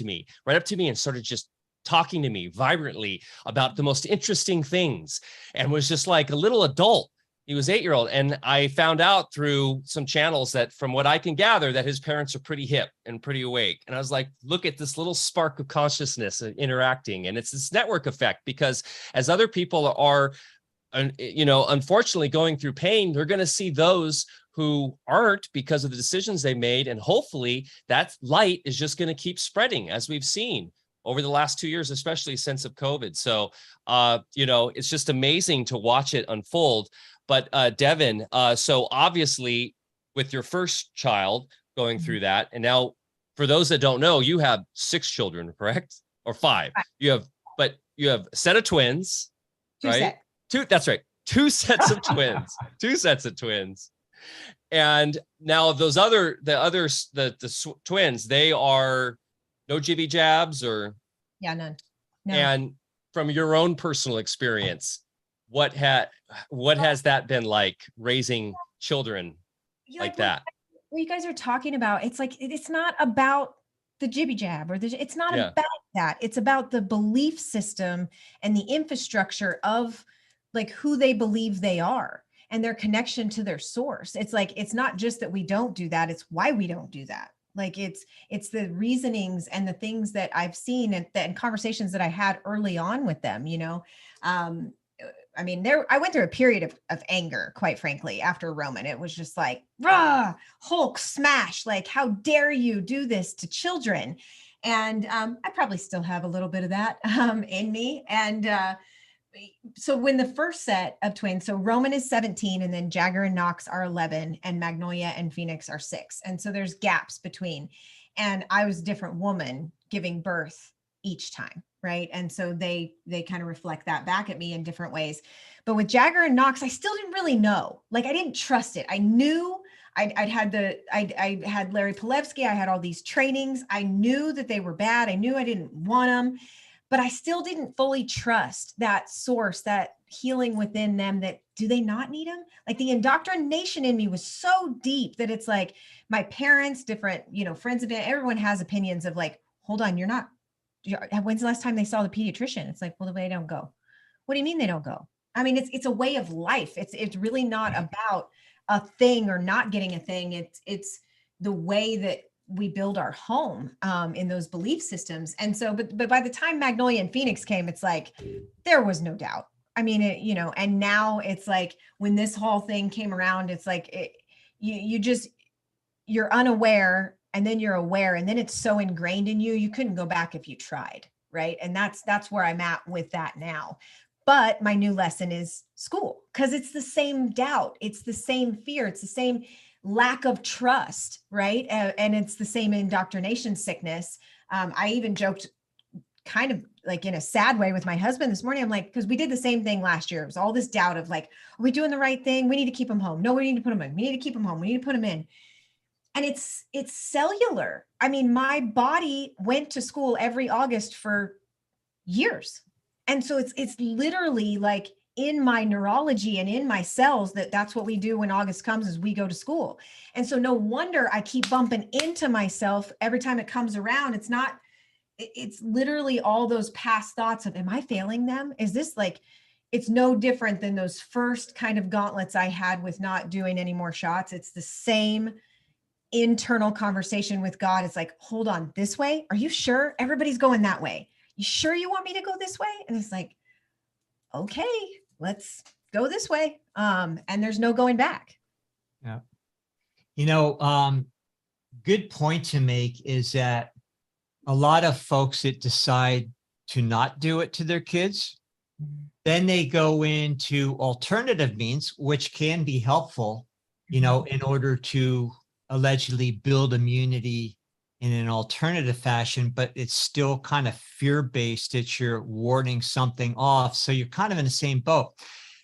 up to me and started just talking to me vibrantly about the most interesting things, and was just like a little adult. He was 8-year-old. And I found out through some channels that, from what I can gather, that his parents are pretty hip and pretty awake. And I was like, look at this little spark of consciousness interacting. And it's this network effect, because as other people are, unfortunately going through pain, they're going to see those who aren't, because of the decisions they made. And hopefully that light is just going to keep spreading, as we've seen over the last 2 years, especially since of COVID. So, it's just amazing to watch it unfold. But Devin, so obviously with your first child going through that, and now for those that don't know, you have 6 children, correct? Or 5? You have a set of twins, right? That's right. 2 sets of twins, 2 sets of twins. And now the twins, they are no jibby jabs or? Yeah, none. No. And from your own personal experience, what has that been like, raising children like that? What you guys are talking about, it's like, it's not about the jibby jab it's not about that. It's about the belief system and the infrastructure of like who they believe they are and their connection to their source. It's like, it's not just that we don't do that, it's why we don't do that. Like it's the reasonings and the things that I've seen and conversations that I had early on with them, I went through a period of anger, quite frankly, after Roman. It was just like, rah, Hulk smash, like, how dare you do this to children? And I probably still have a little bit of that in me. And so when the first set of twins, so Roman is 17 and then Jagger and Knox are 11 and Magnolia and Phoenix are 6. And so there's gaps between, and I was a different woman giving birth each time. Right. And so they kind of reflect that back at me in different ways. But with Jagger and Knox, I still didn't really know. Like, I didn't trust it. I knew I had Larry Pilevsky. I had all these trainings. I knew that they were bad. I knew I didn't want them, but I still didn't fully trust that source, that healing within them, that do they not need them? Like, the indoctrination in me was so deep that it's like my parents, different, friends of it, everyone has opinions of like, hold on, when's the last time they saw the pediatrician? It's like, well, they don't go. What do you mean they don't go? I mean, it's a way of life. It's really not about a thing or not getting a thing. It's the way that we build our home in those belief systems. And so, but by the time Magnolia and Phoenix came, it's like, there was no doubt. I mean, and now it's like, when this whole thing came around, it's like, you're unaware, and then you're aware, and then it's so ingrained in you, you couldn't go back if you tried. Right. And that's where I'm at with that now. But my new lesson is school, because it's the same doubt. It's the same fear. It's the same lack of trust. Right. And it's the same indoctrination sickness. I even joked kind of like in a sad way with my husband this morning. I'm like, because we did the same thing last year. It was all this doubt of like, are we doing the right thing? We need to keep them home. No, we need to put them in. We need to keep them home. We need to put them in. And it's cellular. I mean, my body went to school every August for years. And so it's literally like in my neurology and in my cells that's what we do when August comes, is we go to school. And so no wonder I keep bumping into myself every time it comes around. It's literally all those past thoughts of, am I failing them? Is this like, it's no different than those first kind of gauntlets I had with not doing any more shots. It's the same internal conversation with God. It's like, hold on, this way? Are you sure? Everybody's going that way. You sure you want me to go this way? And it's like, okay, let's go this way. And there's no going back. Yeah. Good point to make is that a lot of folks that decide to not do it to their kids, then they go into alternative means, which can be helpful, in order to allegedly build immunity in an alternative fashion, but it's still kind of fear-based that you're warding something off. So you're kind of in the same boat.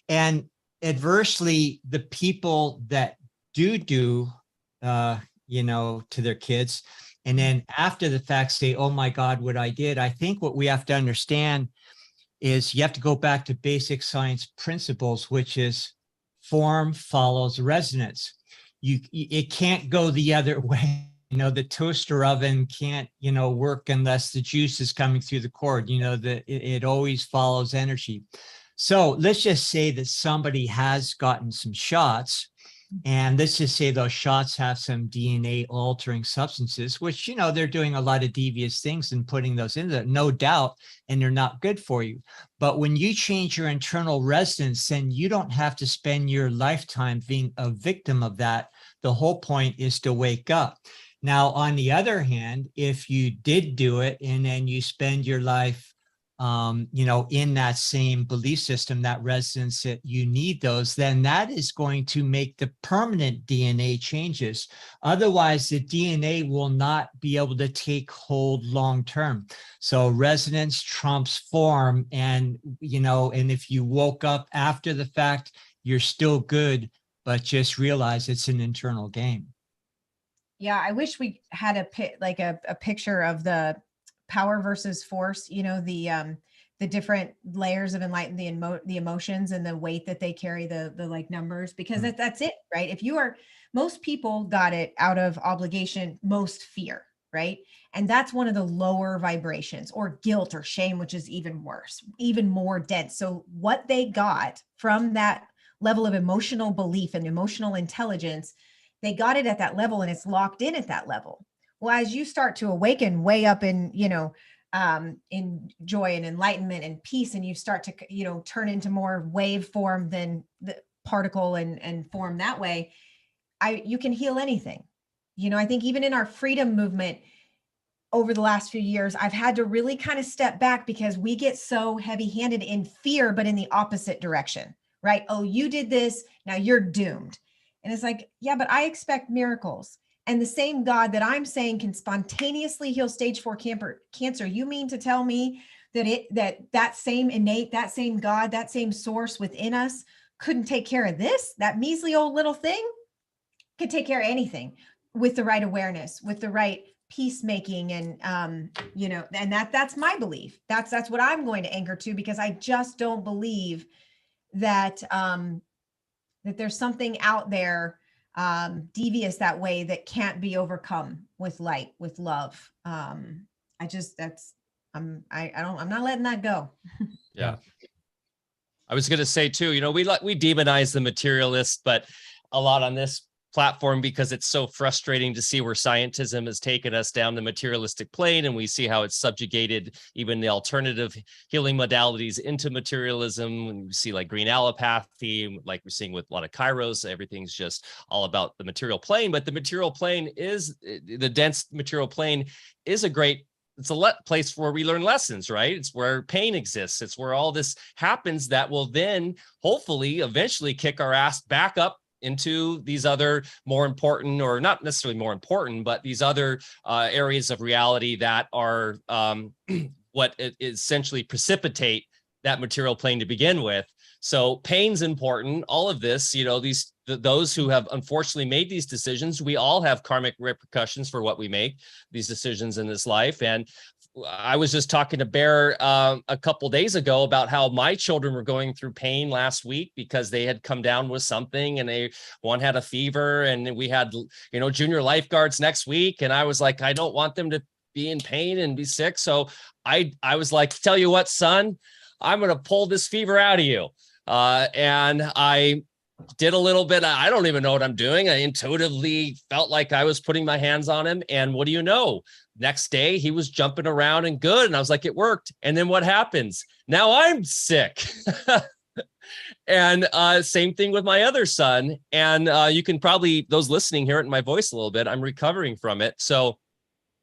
And adversely, the people that do, to their kids, and then after the fact say, oh my God, what I did. I think what we have to understand is you have to go back to basic science principles, which is form follows resonance. It can't go the other way. The toaster oven can't, work unless the juice is coming through the cord. It always follows energy. So let's just say that somebody has gotten some shots, and let's just say those shots have some DNA altering substances, which, they're doing a lot of devious things and putting those in there, no doubt, and they're not good for you. But when you change your internal resonance, then you don't have to spend your lifetime being a victim of that. The whole point is to wake up. Now, on the other hand, if you did do it and then you spend your life, in that same belief system, that resonance, that you need those, then that is going to make the permanent DNA changes. Otherwise, the DNA will not be able to take hold long term. So resonance trumps form. And, and if you woke up after the fact, you're still good, but just realize it's an internal game. Yeah, I wish we had a picture of the power versus force, the different layers of enlightenment, the emotions and the weight that they carry, the like numbers, because that's it, right? Most people got it out of obligation, most fear, right? And that's one of the lower vibrations, or guilt or shame, which is even worse, even more dense. So what they got from that level of emotional belief and emotional intelligence, they got it at that level, and it's locked in at that level. Well, as you start to awaken way up in joy and enlightenment and peace, and you start to, turn into more wave form than the particle and form that way, you can heal anything. I think even in our freedom movement, over the last few years, I've had to really kind of step back because we get so heavy-handed in fear, but in the opposite direction, right? Oh, you did this, now you're doomed. And it's like, yeah, but I expect miracles. And the same God that I'm saying can spontaneously heal stage 4 cancer, you mean to tell me that that same innate, that same God, that same source within us couldn't take care of this? That measly old little thing could take care of anything with the right awareness, with the right peacemaking, and and that's my belief. That's what I'm going to anchor to, because I just don't believe that that there's something out there devious that way that can't be overcome with light, with love. I'm not letting that go. Yeah. I was going to say too, we demonize the materialist, but a lot on this platform, because it's so frustrating to see where scientism has taken us down the materialistic plane, and we see how it's subjugated even the alternative healing modalities into materialism. And we see like green allopathy, like we're seeing with a lot of chiros, everything's just all about the material plane. But the material plane the dense material plane is it's a place where we learn lessons, right? It's where pain exists. It's where all this happens that will then hopefully eventually kick our ass back up into these other more important, or not necessarily more important, but these other areas of reality that are what essentially precipitate that material plane to begin with. So pain's important. All of this, those who have unfortunately made these decisions, we all have karmic repercussions for what we make these decisions in this life. And I was just talking to Bear a couple days ago about how my children were going through pain last week because they had come down with something, and one had a fever, and we had, junior lifeguards next week. And I was like, I don't want them to be in pain and be sick. So I was like, tell you what, son, I'm going to pull this fever out of you. And I did a little bit. I don't even know what I'm doing. I intuitively felt like I was putting my hands on him. And what do you know? Next day, he was jumping around and good. And I was like, it worked. And then what happens? Now I'm sick. And same thing with my other son. And you can probably, those listening, hear it in my voice a little bit. I'm recovering from it. So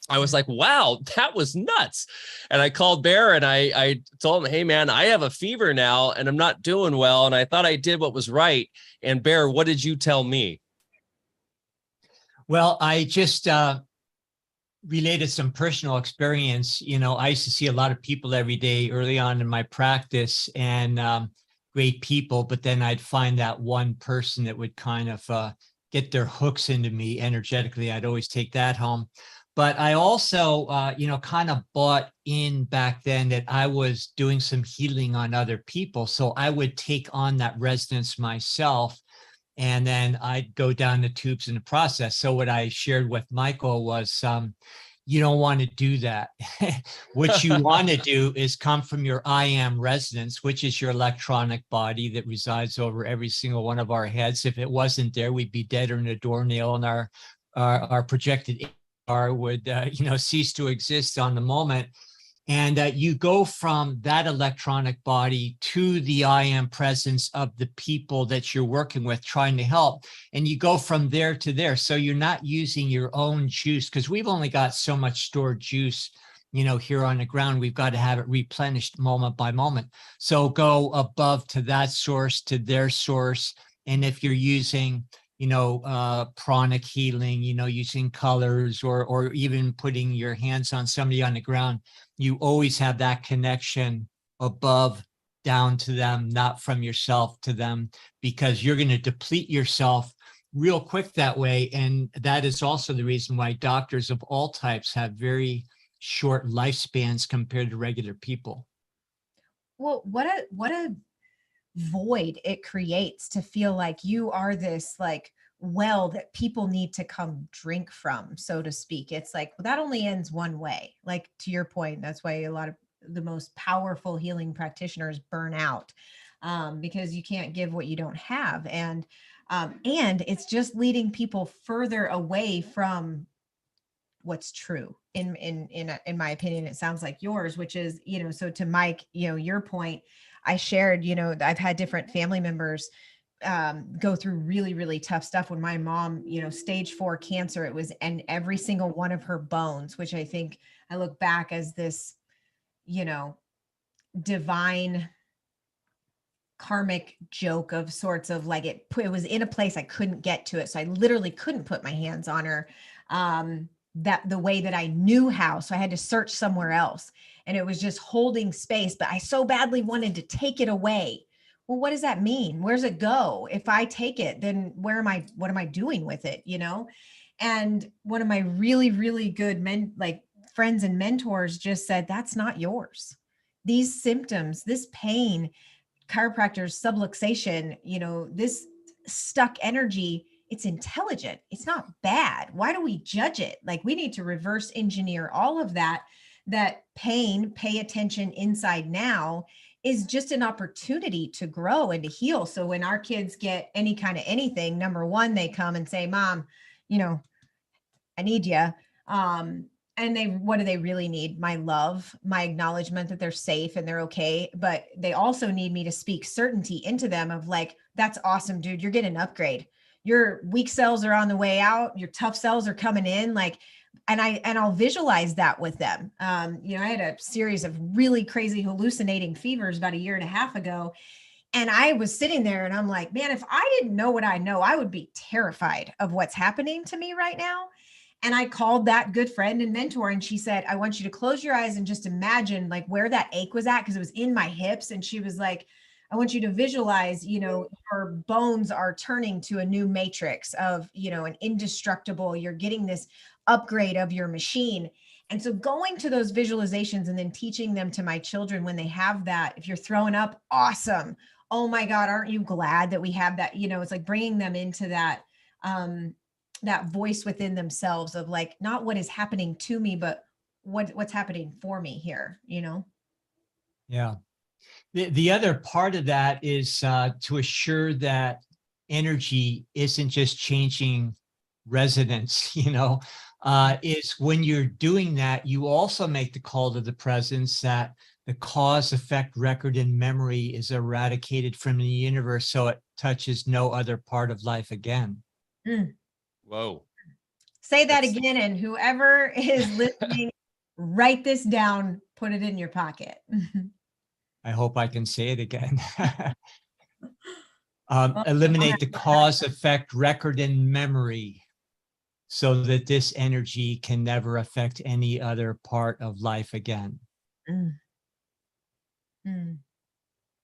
I was like, wow, that was nuts. And I called Bear and I told him, hey, man, I have a fever now and I'm not doing well. And I thought I did what was right. And Bear, what did you tell me? Well, I just related some personal experience. I used to see a lot of people every day early on in my practice, and great people. But then I'd find that one person that would kind of get their hooks into me energetically. I'd always take that home. But I also, kind of bought in back then that I was doing some healing on other people. So I would take on that resonance myself, and then I'd go down the tubes in the process. So what I shared with Michael was, you don't want to do that. What you want to do is come from your I am resonance, which is your electronic body that resides over every single one of our heads. If it wasn't there, we'd be deader than a doornail, and our projected would cease to exist on the moment. And you go from that electronic body to the I am presence of the people that you're working with, trying to help. And you go from there to there. So you're not using your own juice, because we've only got so much stored juice, here on the ground. We've got to have it replenished moment by moment. So go above to that source, to their source. And if you're using pranic healing, using colors, or even putting your hands on somebody on the ground, you always have that connection above down to them, not from yourself to them, because you're going to deplete yourself real quick that way. And that is also the reason why doctors of all types have very short lifespans compared to regular people. Well, what a void it creates to feel like you are this well that people need to come drink from, so to speak. It's like, well, that only ends one way. Like, to your point, that's why a lot of the most powerful healing practitioners burn out, because you can't give what you don't have. And it's just leading people further away from what's true. In my opinion, it sounds like yours, which is, so to Mike, your point, I shared, I've had different family members go through really, really tough stuff. When my mom, stage 4 cancer, it was, and every single one of her bones, which I think I look back as this, divine karmic joke of sorts of like, it was in a place I couldn't get to it. So I literally couldn't put my hands on her, that the way that I knew how. So I had to search somewhere else, and it was just holding space, but I so badly wanted to take it away. Well, what does that mean? Where's it go? If I take it, then what am I doing with it? And one of my really, really good friends and mentors just said, that's not yours. These symptoms, this pain, chiropractor's subluxation, this stuck energy, it's intelligent. It's not bad. Why do we judge it? Like, we need to reverse engineer all of that pain, pay attention inside now, is just an opportunity to grow and to heal. So when our kids get any kind of anything, number one, they come and say, Mom, I need you. And what do they really need? My love, my acknowledgement that they're safe and they're okay. But they also need me to speak certainty into them of like, that's awesome, dude. You're getting an upgrade. Your weak cells are on the way out. Your tough cells are coming in. And I'll visualize that with them. I had a series of really crazy hallucinating fevers about 1.5 years ago. And I was sitting there and I'm like, man, if I didn't know what I know, I would be terrified of what's happening to me right now. And I called that good friend and mentor, and she said, I want you to close your eyes and just imagine like where that ache was at, because it was in my hips. And she was like, I want you to visualize, your bones are turning to a new matrix of, an indestructible, you're getting this upgrade of your machine. And so going to those visualizations and then teaching them to my children when they have that, if you're throwing up, awesome. Oh my God, aren't you glad that we have that? It's like bringing them into that, that voice within themselves of like, not what is happening to me, but what's happening for me here, Yeah. The other part of that is to assure that energy isn't just changing resonance, is when you're doing that, you also make the call to the presence that the cause effect record in memory is eradicated from the universe, so it touches no other part of life again. Mm. Whoa. Say that again, and whoever is listening, write this down, put it in your pocket. I hope I can say it again. Eliminate the cause effect record in memory so that this energy can never affect any other part of life again. Mm. Mm.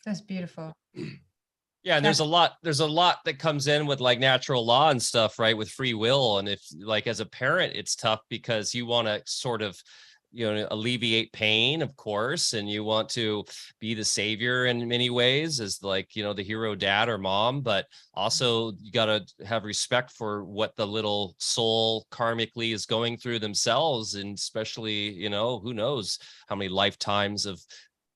That's beautiful. Yeah, and there's a lot that comes in with like natural law and stuff, right? With free will. And if like as a parent, it's tough because you want to sort of, alleviate pain, of course, and you want to be the savior in many ways as like, the hero dad or mom, but also you got to have respect for what the little soul karmically is going through themselves. And especially, who knows how many lifetimes of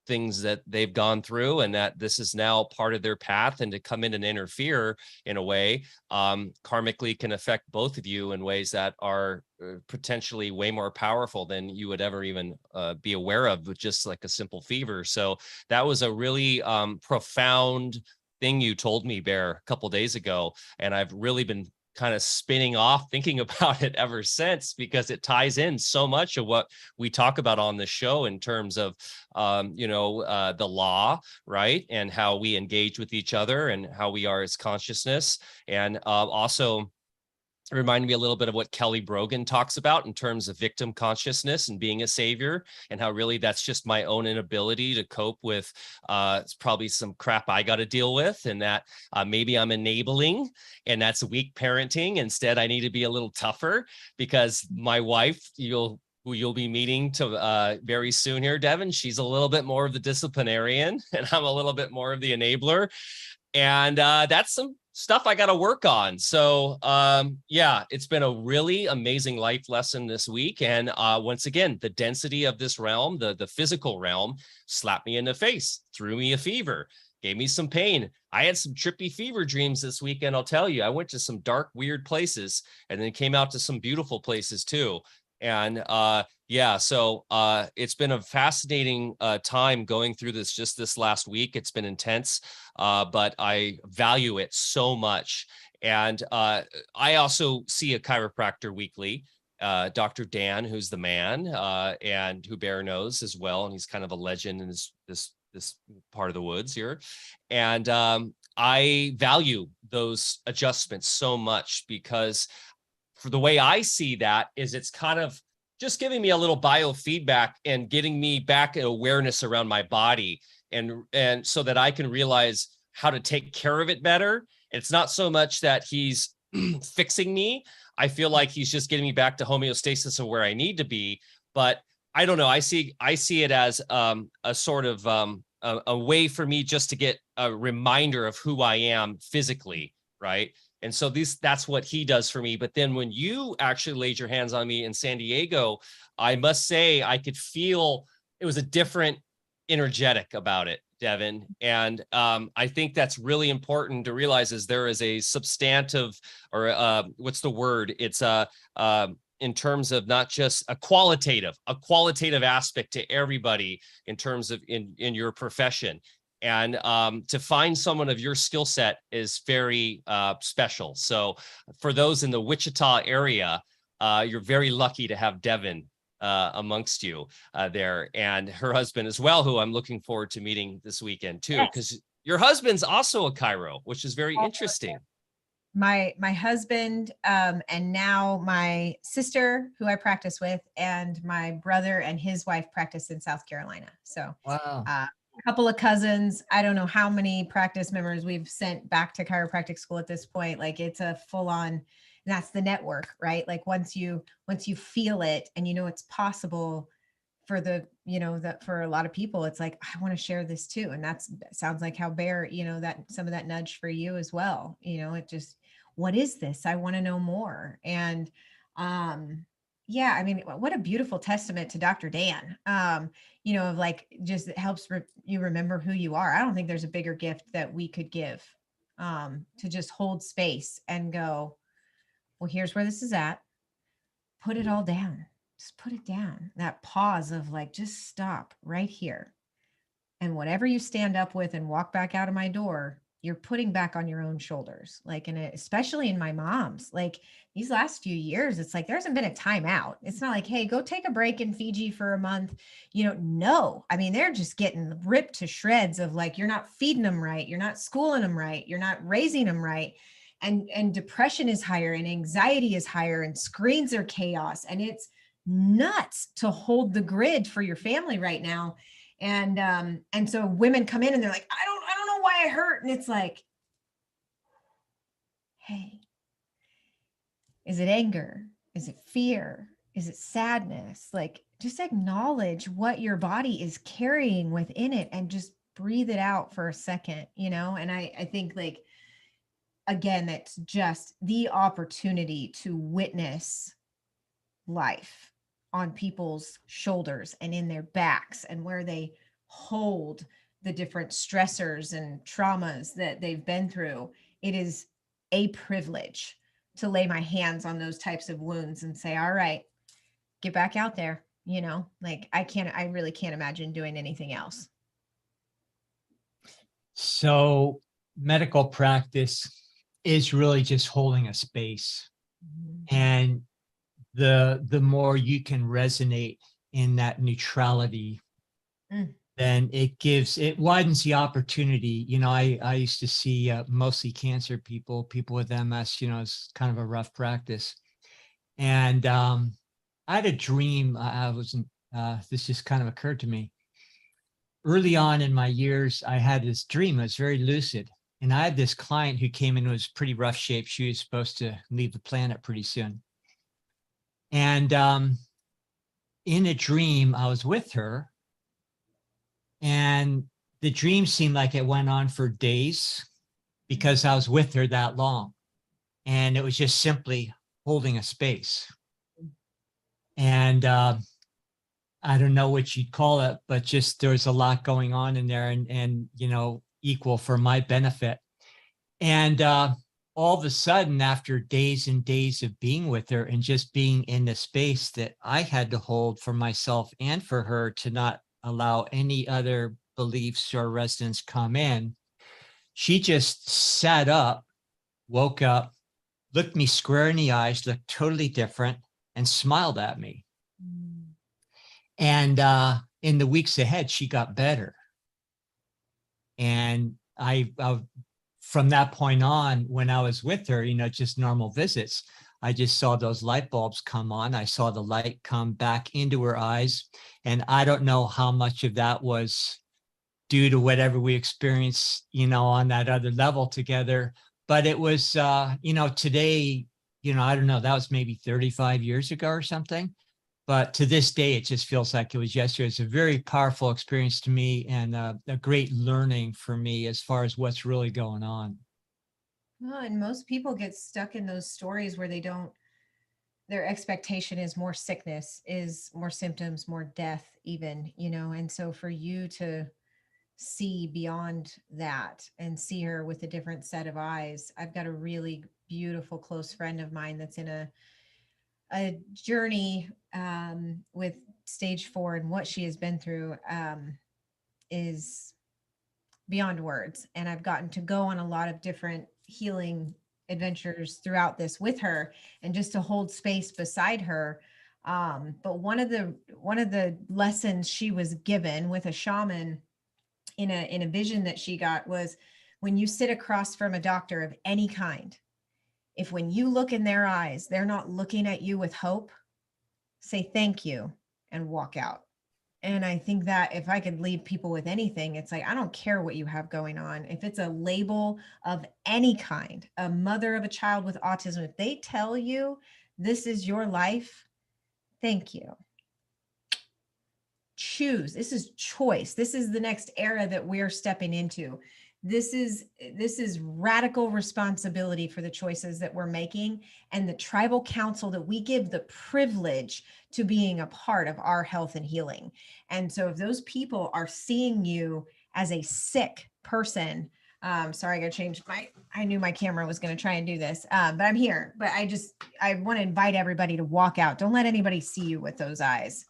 things that they've gone through, and that this is now part of their path, and to come in and interfere in a way karmically can affect both of you in ways that are potentially way more powerful than you would ever even be aware of with just like a simple fever. So that was a really profound thing you told me, Bear, a couple days ago, and I've really been kind of spinning off thinking about it ever since, because it ties in so much of what we talk about on the show in terms of the law, right, and how we engage with each other and how we are as consciousness. And also it reminded me a little bit of what Kelly Brogan talks about in terms of victim consciousness and being a savior, and how really that's just my own inability to cope with it's probably some crap I got to deal with, and that maybe I'm enabling, and that's weak parenting. Instead, I need to be a little tougher, because my wife, who you'll be meeting to very soon here, Devin, she's a little bit more of the disciplinarian, and I'm a little bit more of the enabler. And that's some stuff I got to work on. So yeah, it's been a really amazing life lesson this week. And once again, the density of this realm, the physical realm, slapped me in the face, threw me a fever, gave me some pain. I had some trippy fever dreams this weekend. I'll tell you, I went to some dark, weird places and then came out to some beautiful places too. And yeah, so it's been a fascinating time going through this just this last week. It's been intense, but I value it so much. And I also see a chiropractor weekly, Dr. Dan, who's the man, and who Bear knows as well. And he's kind of a legend in this part of the woods here. And I value those adjustments so much, because for the way I see that is it's kind of just giving me a little biofeedback and getting me back at awareness around my body, and so that I can realize how to take care of it better. It's not so much that he's fixing me. I feel like he's just getting me back to homeostasis of where I need to be. But I don't know. I see it as a sort of a way for me just to get a reminder of who I am physically, right? And so that's what he does for me. But then when you actually laid your hands on me in San Diego, I must say I could feel it was a different energetic about it, Devin. And I think that's really important to realize, is there is a substantive, or what's the word? It's in terms of not just a qualitative aspect to everybody in terms of in your profession. And to find someone of your skill set is very special. So for those in the Wichita area, you're very lucky to have Devin amongst you there, and her husband as well, who I'm looking forward to meeting this weekend too, because your husband's also a chiro, which is very interesting. My husband, and now my sister, who I practice with, and my brother and his wife practice in South Carolina. So Wow. A couple of cousins. I don't know how many practice members we've sent back to chiropractic school at this point. Like, it's a full on, that's the network, right? Like once you feel it and you know it's possible for the, that for a lot of people, it's like, I want to share this too. And that sounds like how Bear, that some of that nudge for you as well. It just, what is this? I want to know more. And yeah, I mean, what a beautiful testament to Dr. Dan. Of like, just it helps you remember who you are. I don't think there's a bigger gift that we could give, to just hold space and go, well, here's where this is at. Put it all down. Just put it down. That pause of like, just stop right here. And whatever you stand up with and walk back out of my door, you're putting back on your own shoulders. Like, especially in my mom's, like these last few years, it's like, there hasn't been a timeout. It's not like, hey, go take a break in Fiji for a month. No, I mean, they're just getting ripped to shreds of like, you're not feeding them right. You're not schooling them right. You're not raising them right. And depression is higher and anxiety is higher and screens are chaos. And it's nuts to hold the grid for your family right now. And so women come in and they're like, I don't know why I hurt. And it's like, hey, is it anger? Is it fear? Is it sadness? Like, just acknowledge what your body is carrying within it and just breathe it out for a second, And I think, like, again, that's just the opportunity to witness life on people's shoulders and in their backs, and where they hold the different stressors and traumas that they've been through. It is a privilege to lay my hands on those types of wounds and say, all right, get back out there. Like, I really can't imagine doing anything else. So medical practice is really just holding a space. Mm-hmm. And the more you can resonate in that neutrality, then it widens the opportunity. I used to see mostly cancer people with MS, it's kind of a rough practice. And I had a dream. This just kind of occurred to me. Early on in my years, I had this dream. It was very lucid. And I had this client who came in, was pretty rough shape. She was supposed to leave the planet pretty soon. And in a dream, I was with her, and the dream seemed like it went on for days because I was with her that long. And it was just simply holding a space. And I don't know what you'd call it, but just there was a lot going on in there, and equal for my benefit. And all all of a sudden, after days and days of being with her and just being in the space that I had to hold for myself and for her to not allow any other beliefs or resonance come in, she just sat up, woke up, looked me square in the eyes, looked totally different, and smiled at me. And in the weeks ahead, she got better. And I from that point on, when I was with her, just normal visits, I just saw those light bulbs come on. I saw the light come back into her eyes. And I don't know how much of that was due to whatever we experienced, on that other level together. But it was, today, I don't know, that was maybe 35 years ago or something. But to this day, it just feels like it was yesterday. It's a very powerful experience to me and a great learning for me as far as what's really going on. Well, and most people get stuck in those stories where their expectation is more sickness, is more symptoms, more death even, and so for you to see beyond that and see her with a different set of eyes. I've got a really beautiful close friend of mine that's in a journey with stage 4, and what she has been through is beyond words. And I've gotten to go on a lot of different healing adventures throughout this with her, and just to hold space beside her. But one of the lessons she was given with a shaman in a vision that she got was, when you sit across from a doctor of any kind, if when you look in their eyes, they're not looking at you with hope, say thank you and walk out. And I think that if I could leave people with anything, it's like, I don't care what you have going on. If it's a label of any kind, a mother of a child with autism, if they tell you this is your life, thank you. Choose. This is choice. This is the next era that we're stepping into. This is radical responsibility for the choices that we're making, and the tribal council that we give the privilege to being a part of our health and healing. And so if those people are seeing you as a sick person, sorry, I got to change I knew my camera was going to try and do this, but I'm here. But I want to invite everybody to walk out. Don't let anybody see you with those eyes.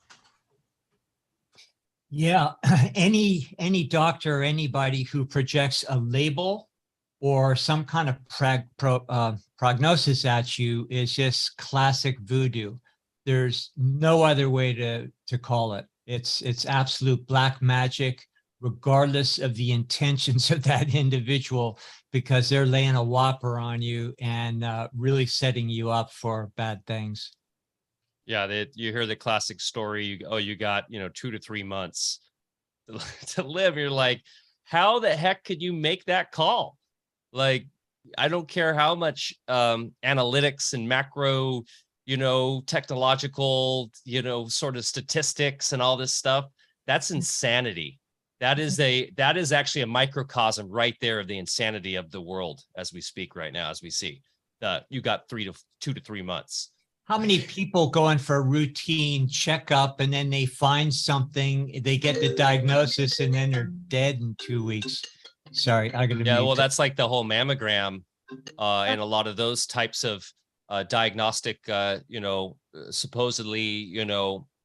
Yeah, any doctor or anybody who projects a label or some kind of prognosis at you is just classic voodoo. There's no other way to call it. It's absolute black magic, regardless of the intentions of that individual, because they're laying a whopper on you and really setting you up for bad things. Yeah, you hear the classic story. You got 2 to 3 months to live. You're like, how the heck could you make that call? Like, I don't care how much analytics and macro, technological, sort of statistics and all this stuff. That's insanity. That is actually a microcosm right there of the insanity of the world as we speak right now, as we see. You got 2 to 3 months. How many people go in for a routine checkup and then they find something, they get the diagnosis, and then they're dead in 2 weeks? Sorry, I gotta. Yeah, well, that's like the whole mammogram, and a lot of those types of diagnostic, supposedly,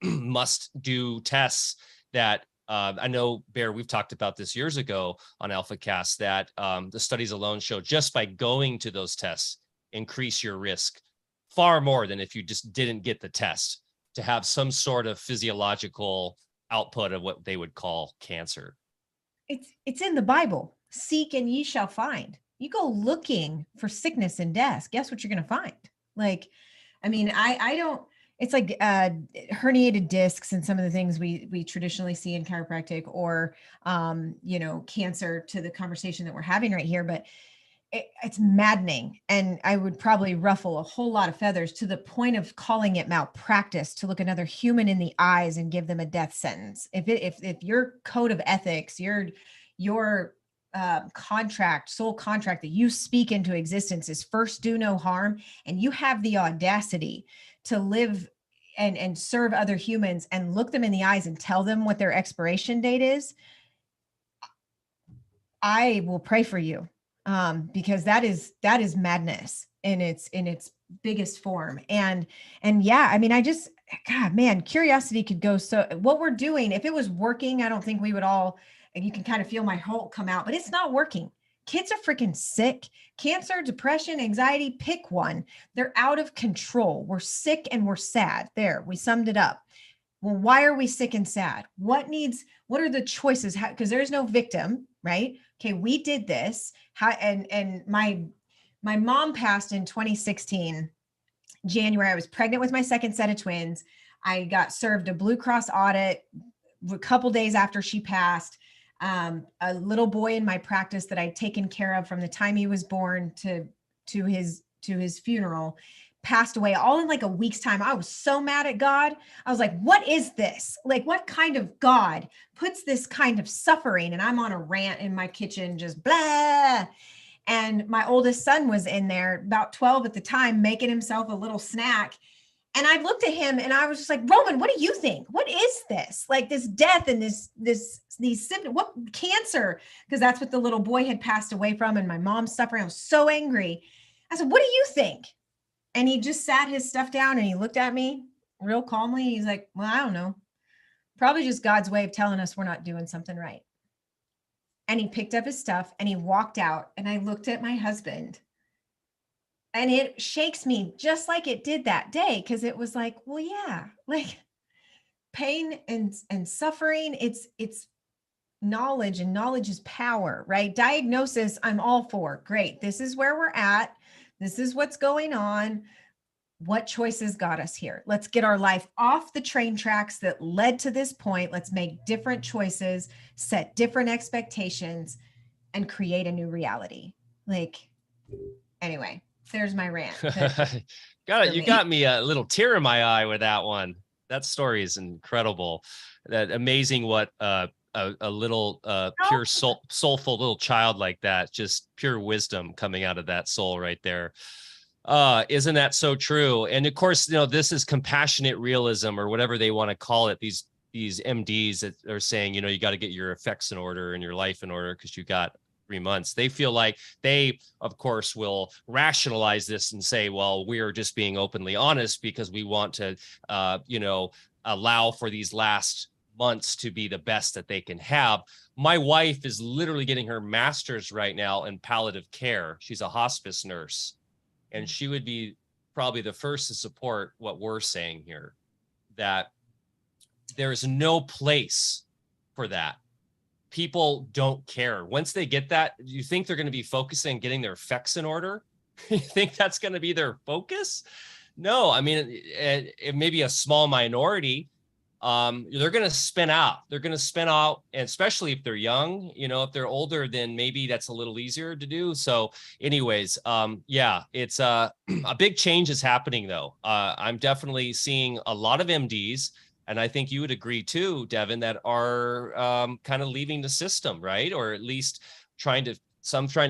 must do tests that I know, Bear, we've talked about this years ago on AlphaCast, that the studies alone show just by going to those tests increase your risk far more than if you just didn't get the test, to have some sort of physiological output of what they would call cancer. It's in the Bible. Seek and ye shall find. You go looking for sickness and death, guess what you're going to find? Like, I mean, I don't, it's like herniated discs and some of the things we traditionally see in chiropractic, or, cancer, to the conversation that we're having right here. But it's maddening. And I would probably ruffle a whole lot of feathers to the point of calling it malpractice to look another human in the eyes and give them a death sentence. If your code of ethics, your soul contract that you speak into existence is first do no harm, and you have the audacity to live and serve other humans and look them in the eyes and tell them what their expiration date is, I will pray for you. because that is madness in its biggest form. And yeah, I mean, God, man, curiosity could go. So what we're doing, if it was working, I don't think we would all, and you can kind of feel my Hulk come out, but it's not working. Kids are freaking sick. Cancer, depression, anxiety, pick one. They're out of control. We're sick and we're sad. There, we summed it up. Well, why are we sick and sad? What are the choices? Because there's no victim, right? Okay, we did this. And my mom passed in 2016, January. I was pregnant with my second set of twins. I got served a Blue Cross audit a couple days after she passed. A little boy in my practice that I'd taken care of from the time he was born to his funeral passed away all in like a week's time. I was so mad at God. I was like, what is this? Like, what kind of God puts this kind of suffering? And I'm on a rant in my kitchen, just blah. And my oldest son was in there, about 12 at the time, making himself a little snack. And I looked at him and I was just like, Roman, what do you think? What is this? Like this death and these symptoms, what cancer? Because that's what the little boy had passed away from. And my mom's suffering. I was so angry. I said, what do you think? And he just sat his stuff down and he looked at me real calmly. He's like, well, I don't know. Probably just God's way of telling us we're not doing something right. And he picked up his stuff and he walked out. And I looked at my husband and it shakes me just like it did that day. Cause it was like, well, yeah, like pain and suffering, it's knowledge, and knowledge is power, right? Diagnosis, I'm all for. Great. This is where we're at. This is what's going on. What choices got us here? Let's get our life off the train tracks that led to this point. Let's make different choices, set different expectations, and create a new reality. Like, anyway, there's my rant. You got me a little tear in my eye with that one. That story is incredible. That amazing what a little pure soulful little child like that, just pure wisdom coming out of that soul right there. Isn't that so true? And of course, this is compassionate realism or whatever they want to call it. These MDs that are saying, you got to get your effects in order and your life in order because you got 3 months. They feel like they, of course, will rationalize this and say, well, we are just being openly honest because we want to, allow for these last months to be the best that they can have. My wife is literally getting her master's right now in palliative care. She's a hospice nurse, and she would be probably the first to support what we're saying here, that there is no place for that. People don't care. Once they get that, you think they're going to be focusing on getting their effects in order? You think that's going to be their focus? No, I mean, it may be a small minority. They're going to spin out. They're going to spin out, and especially if they're young, if they're older, then maybe that's a little easier to do. So anyways, it's a big change is happening though. I'm definitely seeing a lot of MDs, and I think you would agree too, Devin, that are kind of leaving the system, right? Or at least trying to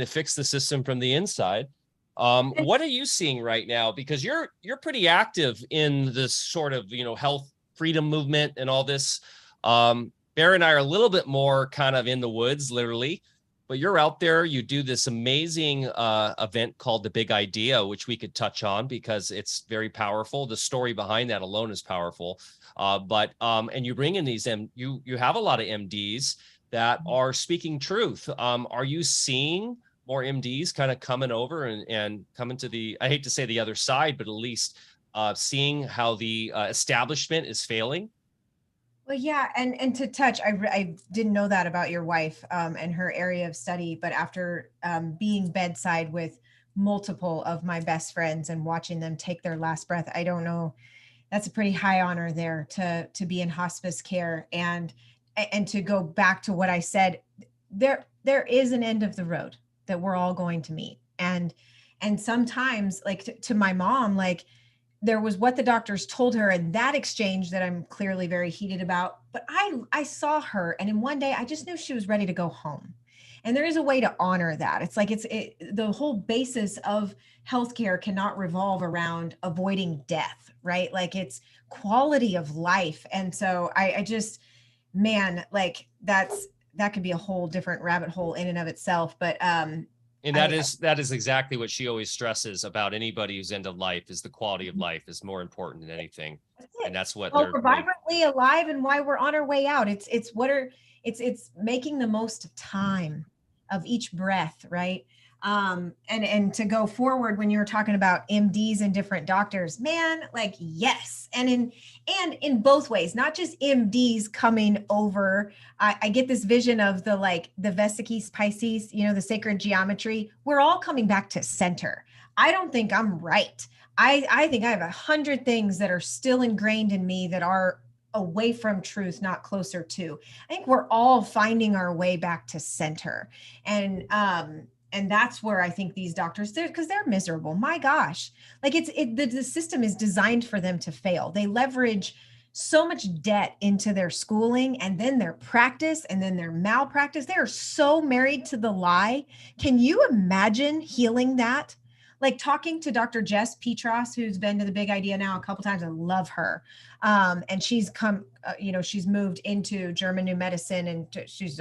fix the system from the inside. What are you seeing right now? Because you're pretty active in this sort of, health freedom movement and all this. Bear and I are a little bit more kind of in the woods, literally, but you're out there. You do this amazing event called The Big Idea, which we could touch on because it's very powerful. The story behind that alone is powerful. And you bring in these, you have a lot of MDs that are speaking truth. Are you seeing more MDs kind of coming over and coming to the, I hate to say the other side, but at least seeing how the establishment is failing? Well, yeah. And to touch, I didn't know that about your wife and her area of study, but after being bedside with multiple of my best friends and watching them take their last breath, I don't know, that's a pretty high honor there to be in hospice care. And to go back to what I said, there is an end of the road that we're all going to meet. And sometimes, like to my mom, like there was what the doctors told her in that exchange that I'm clearly very heated about, but I saw her, and in one day I just knew she was ready to go home. And there is a way to honor that. It's like the whole basis of healthcare cannot revolve around avoiding death, right? Like it's quality of life. And so I just, man, like that could be a whole different rabbit hole in and of itself. But And that is exactly what she always stresses about anybody who's into life, is the quality of life is more important than anything. And that's what we're vibrantly alive and why we're on our way out. It's making the most of time of each breath, right? And to go forward, when you were talking about MDs and different doctors, man, like, yes. And in both ways, not just MDs coming over. I get this vision of the Vesicis Pisces, the sacred geometry. We're all coming back to center. I don't think I'm right. I think I have 100 things that are still ingrained in me that are away from truth, not closer to. I think we're all finding our way back to center. And that's where I think these doctors, because they're miserable. My gosh, like the system is designed for them to fail. They leverage so much debt into their schooling and then their practice and then their malpractice. They are so married to the lie. Can you imagine healing that? Like talking to Dr. Jess Petros, who's been to the Big Idea now a couple times. I love her. And she's she's moved into German New Medicine, and she's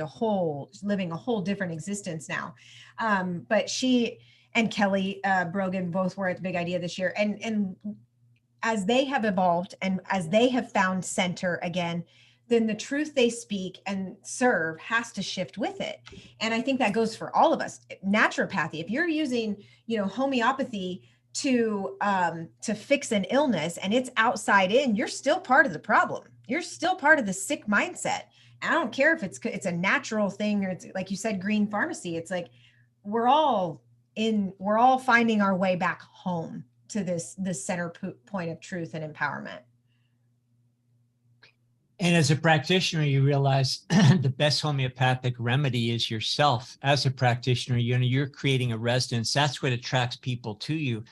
living a whole different existence now. But she and Kelly Brogan both were at the Big Idea this year. And as they have evolved and as they have found center again, then the truth they speak and serve has to shift with it. And I think that goes for all of us. Naturopathy, if you're using, homeopathy to fix an illness and it's outside in, you're still part of the problem. You're still part of the sick mindset. I don't care if it's a natural thing or it's, like you said, green pharmacy. It's like, we're all finding our way back home to this center point of truth and empowerment. And as a practitioner, you realize the best homeopathic remedy is yourself. As a practitioner, you're creating a resonance. That's what attracts people to you.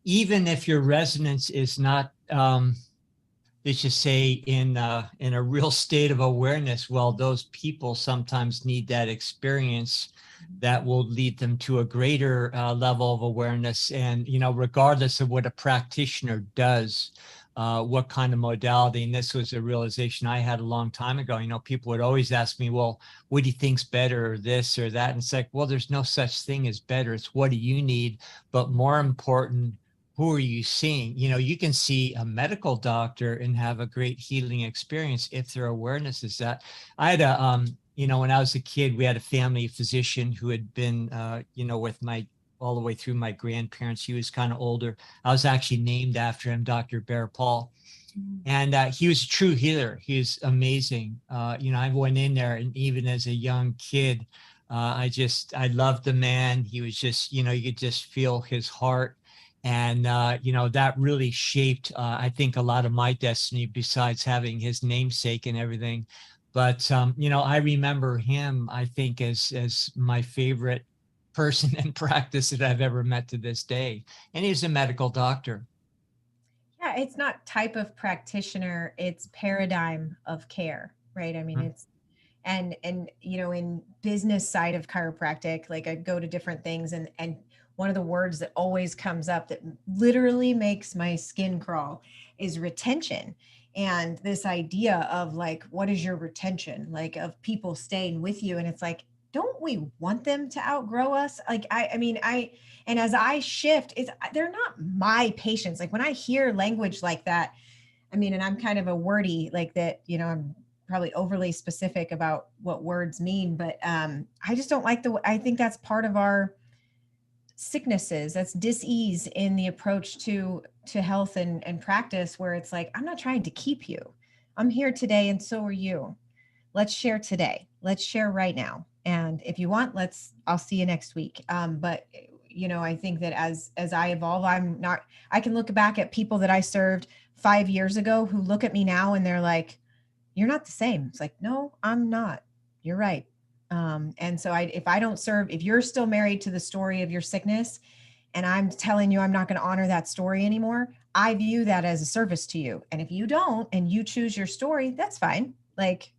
Even if your resonance is not, let's just say, in a real state of awareness, well, those people sometimes need that experience that will lead them to a greater level of awareness. And, regardless of what a practitioner does, what kind of modality. And this was a realization I had a long time ago. People would always ask me, well, what do you think's better, or this or that? And it's like, well, there's no such thing as better. It's what do you need? But more important, who are you seeing? You can see a medical doctor and have a great healing experience if their awareness is that. I had when I was a kid, we had a family physician who had been, with my all the way through my grandparents. He was kind of older. I was actually named after him, Dr. Bear Paul. And he was a true healer. He was amazing. I went in there, and even as a young kid, I loved the man. He was just, you could just feel his heart. And, that really shaped, I think, a lot of my destiny, besides having his namesake and everything. But, I remember him, I think, as my favorite person in practice that I've ever met to this day. And he's a medical doctor. Yeah, it's not type of practitioner, it's paradigm of care, right? I mean, it's and in business side of chiropractic, like I go to different things, and one of the words that always comes up that literally makes my skin crawl is retention. And this idea of like, what is your retention, like, of people staying with you? And it's like, don't we want them to outgrow us? Like, and as I shift, they're not my patients. Like when I hear language like that, and I'm kind of a wordy like that, I'm probably overly specific about what words mean, but I just don't like I think that's part of our sicknesses. That's dis-ease in the approach to health and practice, where it's like, I'm not trying to keep you. I'm here today and so are you. Let's share today. Let's share right now. And if you want, I'll see you next week. But I think that as I evolve, I can look back at people that I served 5 years ago who look at me now and they're like, you're not the same. It's like, no, I'm not. You're right. And so if you're still married to the story of your sickness and I'm telling you, I'm not going to honor that story anymore, I view that as a service to you. And if you don't, and you choose your story, that's fine. Like,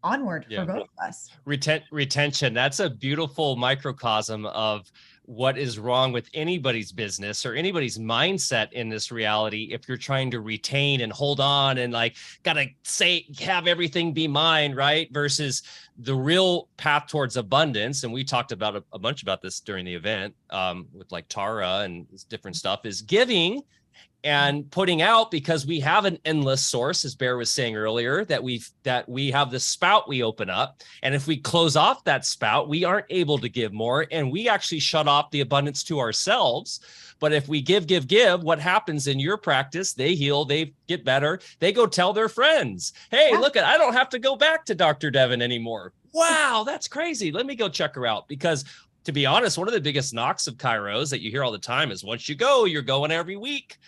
onward for both of us. Retention. That's a beautiful microcosm of what is wrong with anybody's business or anybody's mindset in this reality if you're trying to retain and hold on and like gotta say have everything be mine, right? Versus the real path towards abundance. And we talked about a bunch about this during the event with like Tara and different stuff, is giving and putting out, because we have an endless source, as Bear was saying earlier, that we have the spout we open up. And if we close off that spout, we aren't able to give more. And we actually shut off the abundance to ourselves. But if we give, what happens in your practice? They heal, they get better. They go tell their friends, hey, look, I don't have to go back to Dr. Devin anymore. Wow, that's crazy. Let me go check her out. Because to be honest, one of the biggest knocks of chiros that you hear all the time is once you go, you're going every week,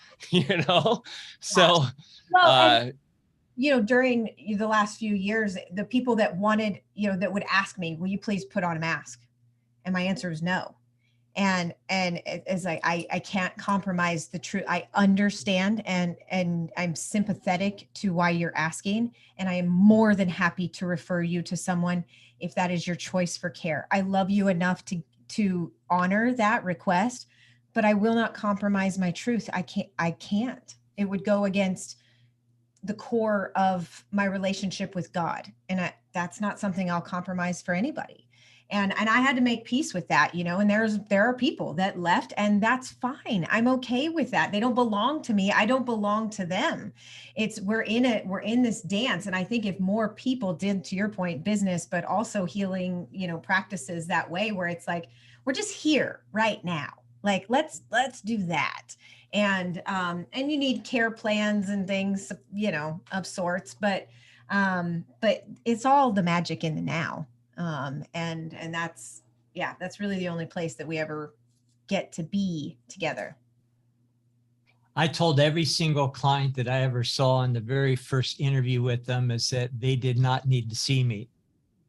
So, during the last few years, the people that wanted, that would ask me, will you please put on a mask? And my answer was no. And it's like, I can't compromise the truth. I understand and I'm sympathetic to why you're asking. And I am more than happy to refer you to someone if that is your choice for care. I love you enough to honor that request, but I will not compromise my truth. I can't. It would go against the core of my relationship with God. And that's not something I'll compromise for anybody. And I had to make peace with that, and there are people that left, and that's fine. I'm okay with that. They don't belong to me. I don't belong to them. We're in this dance. And I think if more people did, to your point, business, but also healing, practices that way, where it's like, we're just here right now. Like, let's do that. And you need care plans and things, of sorts, but it's all the magic in the now. And that's really the only place that we ever get to be together. I told every single client that I ever saw in the very first interview with them is that they did not need to see me.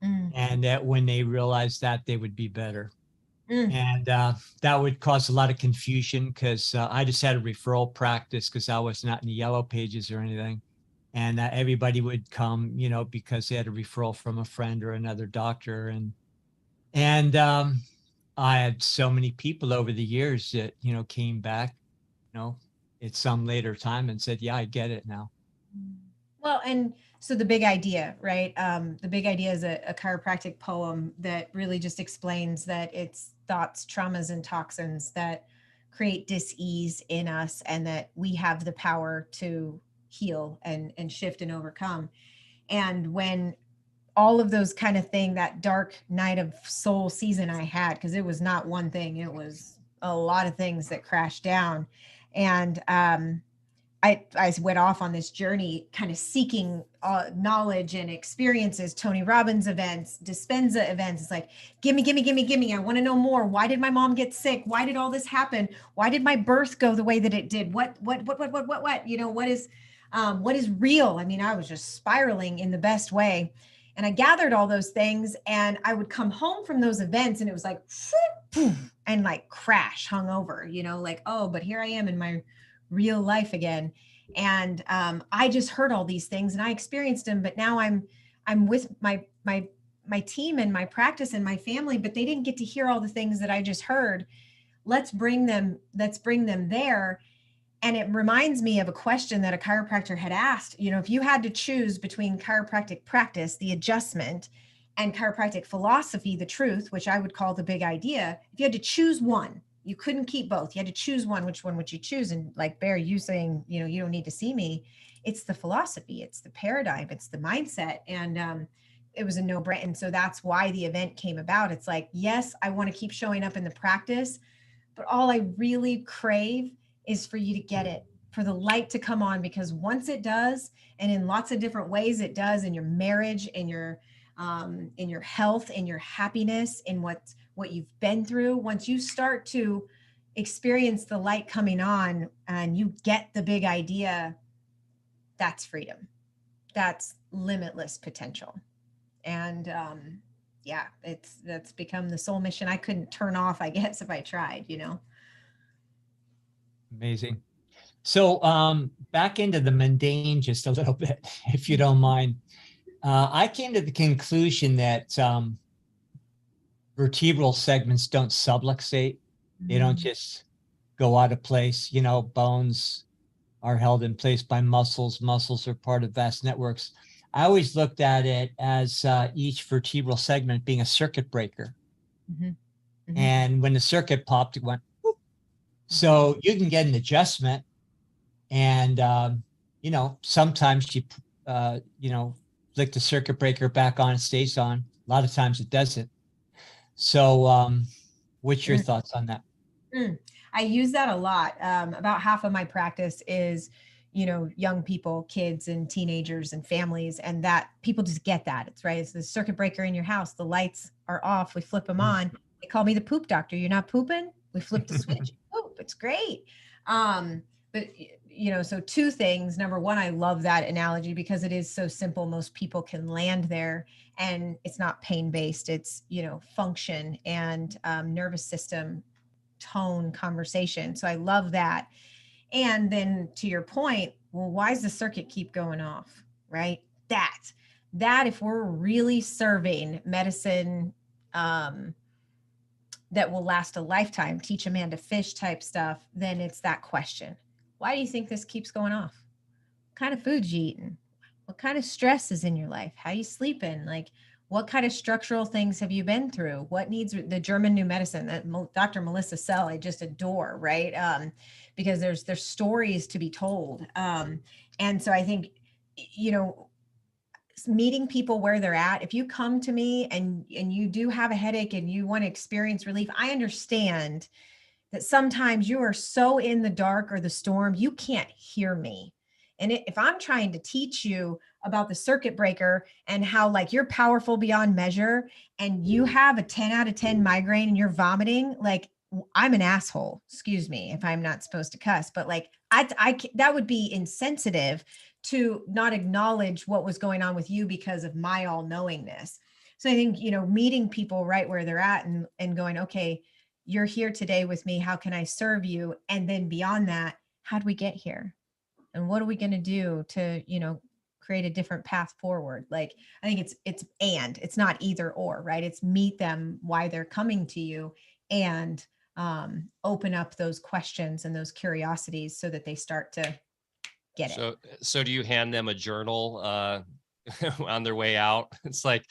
And that when they realized that, they would be better. And that would cause a lot of confusion, because I just had a referral practice because I was not in the yellow pages or anything. And everybody would come, because they had a referral from a friend or another doctor. And I had so many people over the years that, came back, at some later time and said, yeah, I get it now. Well, and so the big idea, right? The big idea is a chiropractic poem that really just explains that it's thoughts, traumas, and toxins that create dis-ease in us, and that we have the power to heal and shift and overcome. And when all of those kind of thing, that dark night of soul season I had, because it was not one thing, it was a lot of things that crashed down. And I went off on this journey kind of seeking knowledge and experiences, Tony Robbins events, Dispenza events. It's like, give me. I want to know more. Why did my mom get sick? Why did all this happen? Why did my birth go the way that it did? What, what is real? I mean, I was just spiraling in the best way. And I gathered all those things, and I would come home from those events, and it was like, and like crash hung over, like, oh, but here I am in my real life again. And I just heard all these things and I experienced them, but now I'm with my team and my practice and my family, but they didn't get to hear all the things that I just heard. Let's bring them there. And it reminds me of a question that a chiropractor had asked, if you had to choose between chiropractic practice, the adjustment, and chiropractic philosophy, the truth, which I would call the big idea, if you had to choose one, you couldn't keep both. You had to choose one. Which one would you choose? And like Bear, you saying, you don't need to see me. It's the philosophy. It's the paradigm. It's the mindset. And it was a no-brainer. And so that's why the event came about. It's like, yes, I want to keep showing up in the practice, but all I really crave is for you to get it, for the light to come on, because once it does, and in lots of different ways it does, in your marriage, in your health, in your happiness, in what you've been through, once you start to experience the light coming on and you get the big idea, that's freedom. That's limitless potential. And that's become the soul mission I couldn't turn off, I guess, if I tried, Amazing. So back into the mundane just a little bit, if you don't mind. I came to the conclusion that vertebral segments don't subluxate. They don't just go out of place. You know, bones are held in place by muscles. Muscles are part of vast networks. I always looked at it as each vertebral segment being a circuit breaker. And when the circuit popped, it went, whoop. So you can get an adjustment. And, you know, sometimes you, you know, flick the circuit breaker back on, it stays on. A lot of times it doesn't. So what's your thoughts on that? I use that a lot. About half of my practice is, you know, young people, kids and teenagers and families, and that people just get that. It's right. It's the circuit breaker in your house. The lights are off. We flip them on. They call me the poop doctor. You're not pooping. We flip the switch. Poop. It's great. But you know, so two things. Number one, I love that analogy because it is so simple. Most people can land there, and it's not pain-based. It's, you know, function and nervous system, tone, conversation. So I love that. And then to your point, well, why does the circuit keep going off? Right? That if we're really serving medicine that will last a lifetime, teach a man to fish type stuff, then it's that question. Why do you think this keeps going off? What kind of food you eating? What kind of stress is in your life? How you sleeping? Like, what kind of structural things have you been through? What needs the German new medicine that Dr. Melissa Sell, I just adore, right? Because there's stories to be told. And so I think, you know, meeting people where they're at. If you come to me and you do have a headache and you want to experience relief, I understand that sometimes you are so in the dark or the storm, you can't hear me. And if I'm trying to teach you about the circuit breaker and how like you're powerful beyond measure and you have a 10 out of 10 migraine and you're vomiting, like I'm an asshole, excuse me, if I'm not supposed to cuss, but like I that would be insensitive to not acknowledge what was going on with you because of my all knowingness. So I think, you know, meeting people right where they're at and going, okay, you're here today with me. How can I serve you? And then beyond that, how do we get here? And what are we going to do to, you know, create a different path forward? Like, I think it's not either or, right? It's meet them why they're coming to you and open up those questions and those curiosities so that they start to get it. So do you hand them a journal on their way out? It's like,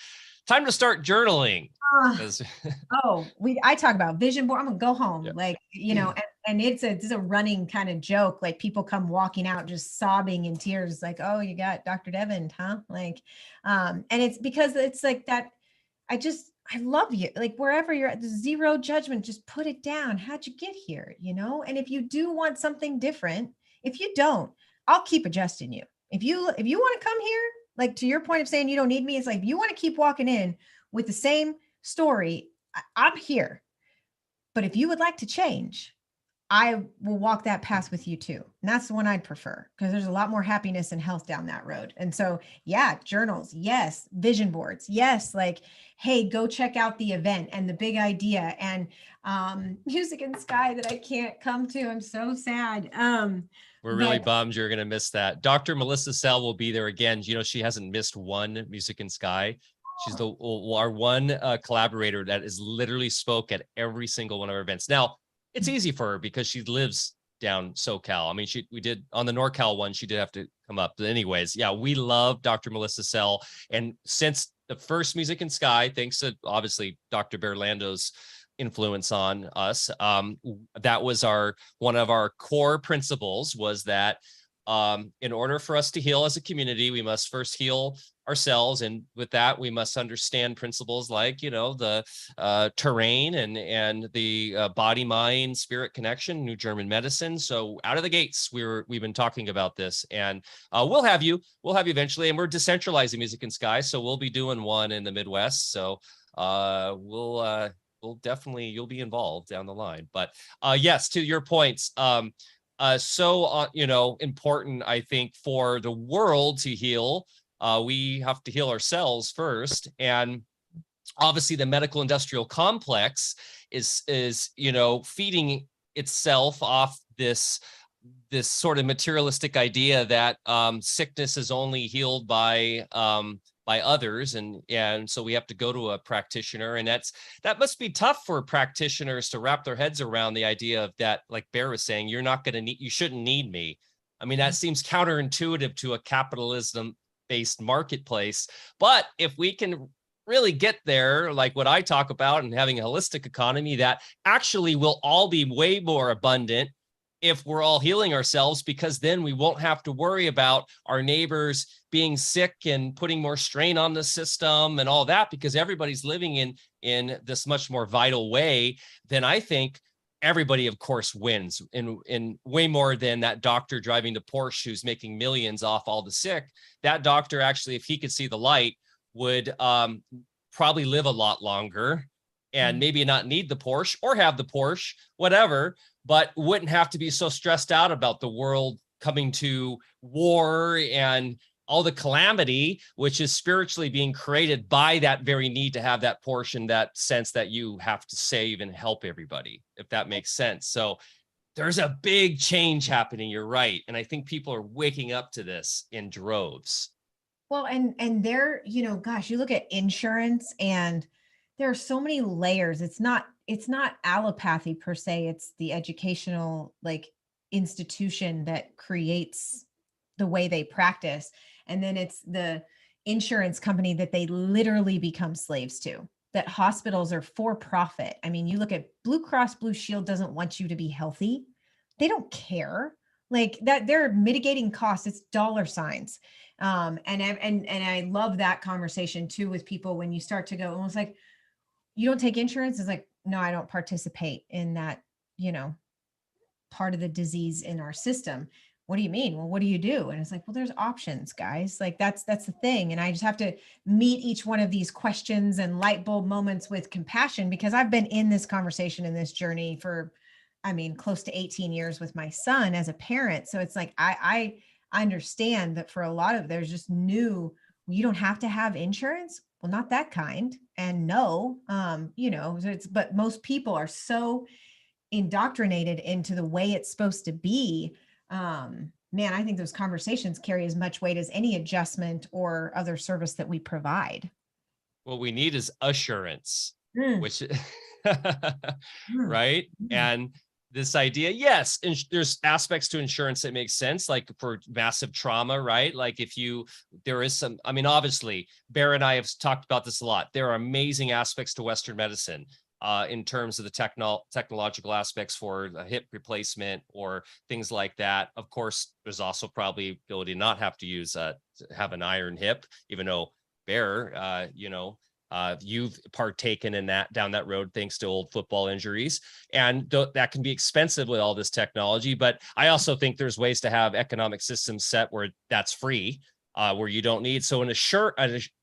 time to start journaling. I talk about vision board. I'm gonna go home, like, you know, and it's a running kind of joke. Like people come walking out just sobbing in tears, like, oh, you got Dr. Devin, huh? Like, and it's because it's like that. I love you. Like wherever you're at, zero judgment, just put it down. How'd you get here? You know, and if you do want something different, if you don't, I'll keep adjusting you. If you want to come here, like to your point of saying you don't need me, it's like, if you want to keep walking in with the same story, I'm here. But if you would like to change, I will walk that path with you too. And that's the one I'd prefer because there's a lot more happiness and health down that road. And so, yeah, journals, yes. Vision boards, yes. Like, hey, go check out the event and the big idea and music and sky that I can't come to. I'm so sad. We're really bummed you're going to miss that. Dr. Melissa Sell will be there again. You know, she hasn't missed one Music in Sky. She's our one collaborator that is literally spoke at every single one of our events. Now, it's easy for her because she lives down SoCal. I mean, we did on the NorCal one, she did have to come up. But anyways, yeah, we love Dr. Melissa Sell. And since the first Music in Sky, thanks to obviously Dr. Bear Lando's influence on us, that was one of our core principles was that in order for us to heal as a community, we must first heal ourselves. And with that, we must understand principles like, you know, the terrain and the body, mind, spirit connection, new German medicine. So out of the gates, we've been talking about this, and we'll have you eventually. And we're decentralizing Music in Sky, so we'll be doing one in the Midwest. So we'll definitely, you'll be involved down the line. But yes, to your points, you know, important, I think, for the world to heal. We have to heal ourselves first. And obviously the medical industrial complex is, you know, feeding itself off this sort of materialistic idea that sickness is only healed by by others. And so we have to go to a practitioner, and that must be tough for practitioners to wrap their heads around the idea of that. Like Bear was saying, you shouldn't need me. I mean, that seems counterintuitive to a capitalism based marketplace. But if we can really get there, like what I talk about, and having a holistic economy that actually will all be way more abundant if we're all healing ourselves, because then we won't have to worry about our neighbors being sick and putting more strain on the system and all that, because everybody's living in this much more vital way. Then I think everybody, of course, wins in way more than that doctor driving the Porsche who's making millions off all the sick. That doctor, actually, if he could see the light, would probably live a lot longer and maybe not need the Porsche or have the Porsche, whatever, but wouldn't have to be so stressed out about the world coming to war and all the calamity, which is spiritually being created by that very need to have that Porsche, and that sense that you have to save and help everybody, if that makes sense. So there's a big change happening. You're right. And I think people are waking up to this in droves. Well, and there, gosh, you look at insurance, and there are so many layers. It's not allopathy per se. It's the educational institution that creates the way they practice. And then it's the insurance company that they literally become slaves to, that hospitals are for profit. I mean, you look at Blue Cross Blue Shield doesn't want you to be healthy. They don't care. Like that, they're mitigating costs. It's dollar signs. And I love that conversation too with people when you start to go, almost like, you don't take insurance. It's like, no, I don't participate in that, part of the disease in our system. What do you mean? Well, what do you do? And it's like, well, there's options, guys. Like that's the thing. And I just have to meet each one of these questions and light bulb moments with compassion, because I've been in this conversation, in this journey for, close to 18 years with my son as a parent. So it's like, I understand that for a lot of, there's just new, you don't have to have insurance. Well, not that kind. And no, but most people are so indoctrinated into the way it's supposed to be. Man, I think those conversations carry as much weight as any adjustment or other service that we provide. What we need is assurance, which, right? And this idea, yes, there's aspects to insurance that make sense, like for massive trauma, right? Like there is some, obviously, Bear and I have talked about this a lot. There are amazing aspects to Western medicine in terms of the technological aspects for a hip replacement or things like that. Of course, there's also probably ability to not have to have an iron hip, even though Bear, you've partaken in that down that road, thanks to old football injuries. And that can be expensive with all this technology. But I also think there's ways to have economic systems set where that's free, where you don't need. So an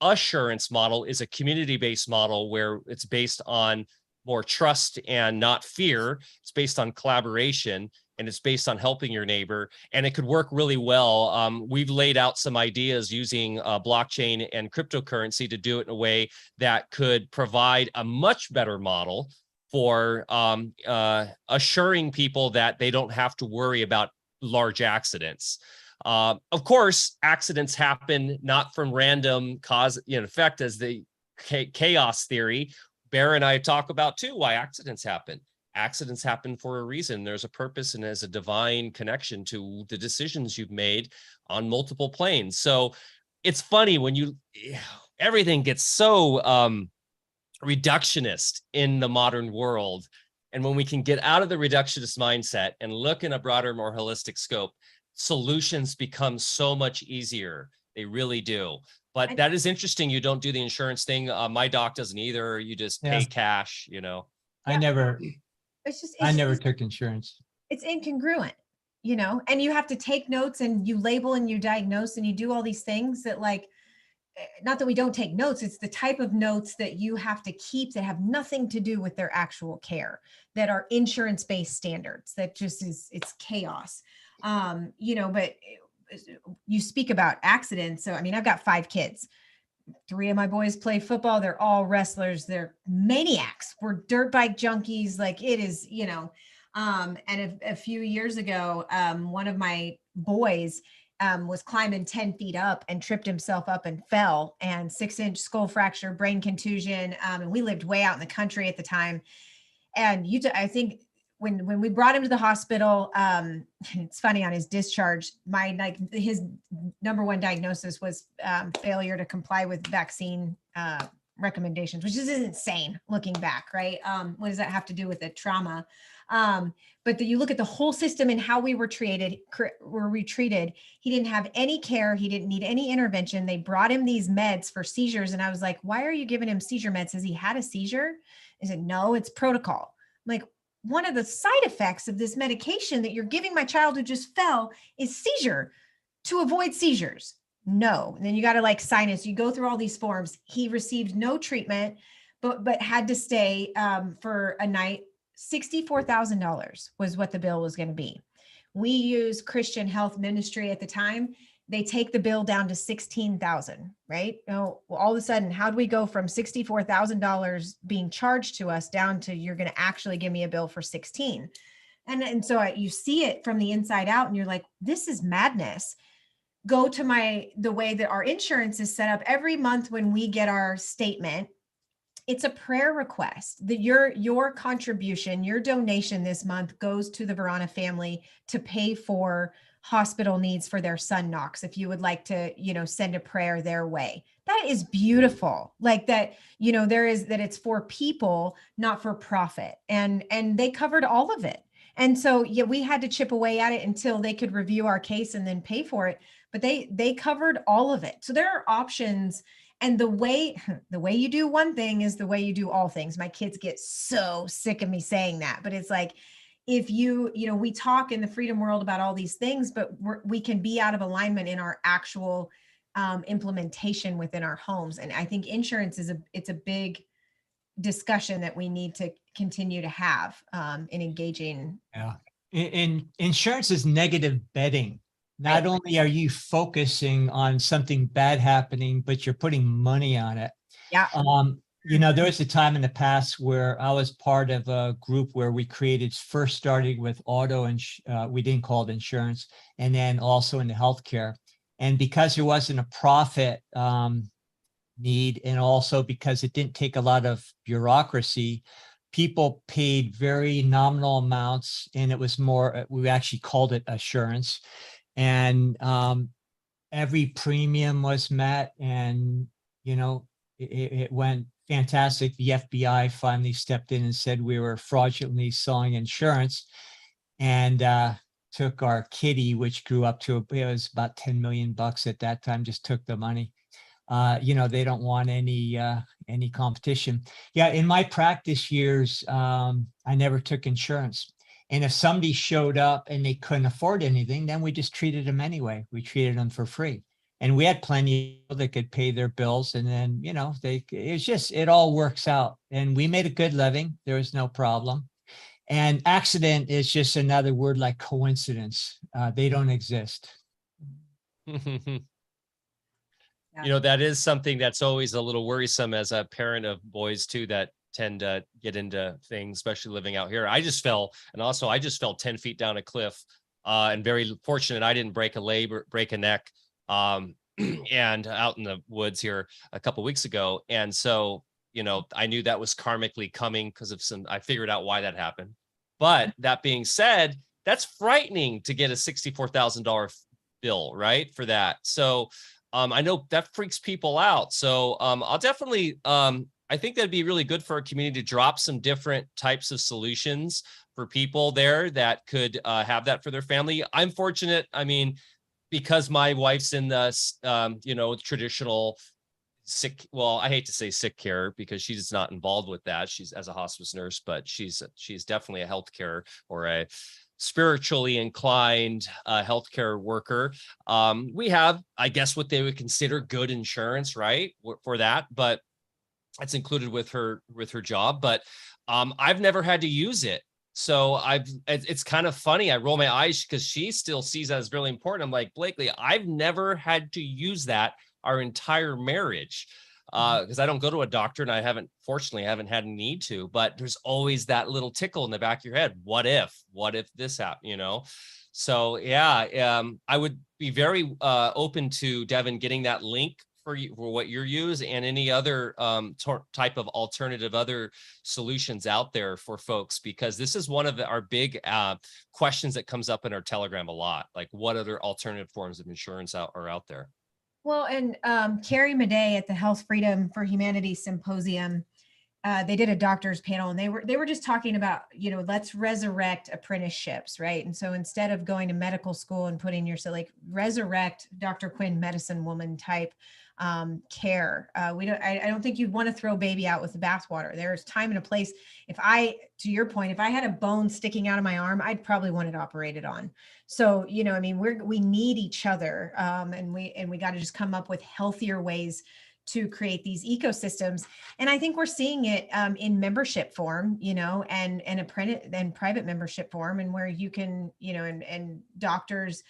assurance model is a community-based model where it's based on more trust and not fear. It's based on collaboration, and it's based on helping your neighbor, and it could work really well. We've laid out some ideas using blockchain and cryptocurrency to do it in a way that could provide a much better model for assuring people that they don't have to worry about large accidents. Of course, accidents happen not from random cause, effect, as the chaos theory Bear and I talk about too, why accidents happen. Accidents happen for a reason. There's a purpose, and there's a divine connection to the decisions you've made on multiple planes. So it's funny when everything gets so reductionist in the modern world. And when we can get out of the reductionist mindset and look in a broader, more holistic scope, solutions become so much easier. They really do. But that is interesting. You don't do the insurance thing. My doc doesn't either. You just pay cash, I never took insurance. It's incongruent, and you have to take notes, and you label, and you diagnose, and you do all these things that, not that we don't take notes. It's the type of notes that you have to keep that have nothing to do with their actual care, that are insurance-based standards. That just it's chaos. But you speak about accidents. So, I've got 5 kids. 3 of my boys play football. They're all wrestlers. They're maniacs. We're dirt bike junkies. Like it is, and a few years ago, one of my boys was climbing 10 feet up and tripped himself up and fell, and 6-inch skull fracture, brain contusion. And we lived way out in the country at the time. And I think when we brought him to the hospital, it's funny, on his discharge, his number one diagnosis was failure to comply with vaccine recommendations, which is insane looking back, right? What does that have to do with the trauma? But you look at the whole system and how we were treated. He didn't have any care. He didn't need any intervention. They brought him these meds for seizures. And I was like, why are you giving him seizure meds? Has he had a seizure? He said, no, it's protocol. I'm like, one of the side effects of this medication that you're giving my child who just fell is seizure, to avoid seizures. No. And then you got to like sign it. So you go through all these forms. He received no treatment, but had to stay for a night. $64,000 was what the bill was going to be. We used Christian Health Ministry at the time. They take the bill down to $16,000, right? Well, all of a sudden, how do we go from $64,000 being charged to us down to you're going to actually give me a bill for 16? And so you see it from the inside out and you're like, this is madness. Go to the way that our insurance is set up. Every month when we get our statement, it's a prayer request that your contribution, your donation this month goes to the Vrana family to pay for hospital needs for their son Knox. If you would like to, send a prayer their way, that is beautiful. Like that, that it's for people, not for profit. And they covered all of it. And so, yeah, we had to chip away at it until they could review our case and then pay for it. But they covered all of it. So there are options. And the way you do one thing is the way you do all things. My kids get so sick of me saying that, but it's like, if we talk in the freedom world about all these things, but we can be out of alignment in our actual implementation within our homes. And I think insurance it's a big discussion that we need to continue to have in engaging. Yeah. And insurance is negative betting. Not only are you focusing on something bad happening, but you're putting money on it. Yeah. There was a time in the past where I was part of a group where we first started with auto, and we didn't call it insurance, and then also in the healthcare. And because there wasn't a profit need, and also because it didn't take a lot of bureaucracy, people paid very nominal amounts, and it was more, we actually called it assurance. And every premium was met, and, it went fantastic. The FBI finally stepped in and said we were fraudulently selling insurance, and took our kitty, which grew up to, it was about 10 million bucks at that time, just took the money. They don't want any competition. Yeah. In my practice years, I never took insurance. And if somebody showed up and they couldn't afford anything, then we just treated them anyway. We treated them for free. And we had plenty of people that could pay their bills. And then, it all works out. And we made a good living. There was no problem. And accident is just another word like coincidence. They don't exist. That is something that's always a little worrisome as a parent of boys too, that tend to get into things, especially living out here. I just fell 10 feet down a cliff, and very fortunate I didn't break a leg or break a neck, and out in the woods here a couple of weeks ago. And so, I knew that was karmically coming because of I figured out why that happened. But that being said, that's frightening to get a $64,000 bill, right, for that. So I know that freaks people out. So I'll definitely, I think that'd be really good for our community to drop some different types of solutions for people there that could have that for their family. I'm fortunate. I mean, because my wife's in the, traditional sick, well, I hate to say sick care because she's not involved with that. She's as a hospice nurse, but she's definitely a healthcare or a spiritually inclined healthcare worker. We have, I guess, what they would consider good insurance, right, for that, but it's included with her job. But I've never had to use it. So it's kind of funny. I roll my eyes because she still sees that as really important. I'm like, Blakely, I've never had to use that our entire marriage because I don't go to a doctor, and I haven't had a need to, but there's always that little tickle in the back of your head. What if this happened, So yeah, I would be very open to Devin getting that link for you for what you use and any other type of alternative other solutions out there for folks, because this is one of our big questions that comes up in our Telegram a lot. Like, what other alternative forms of insurance are out there? Well, and Carrie Madej at the Health Freedom for Humanity Symposium, they did a doctor's panel, and they were just talking about, let's resurrect apprenticeships, right? And so instead of going to medical school and putting yourself, like, resurrect Dr. Quinn medicine woman type care. I don't think you'd want to throw baby out with the bathwater. There's time and a place. To your point, if I had a bone sticking out of my arm, I'd probably want it operated on. So, I mean, we need each other, and we got to just come up with healthier ways to create these ecosystems. And I think we're seeing it in membership form, and apprentice and private membership form, and where you can, and doctors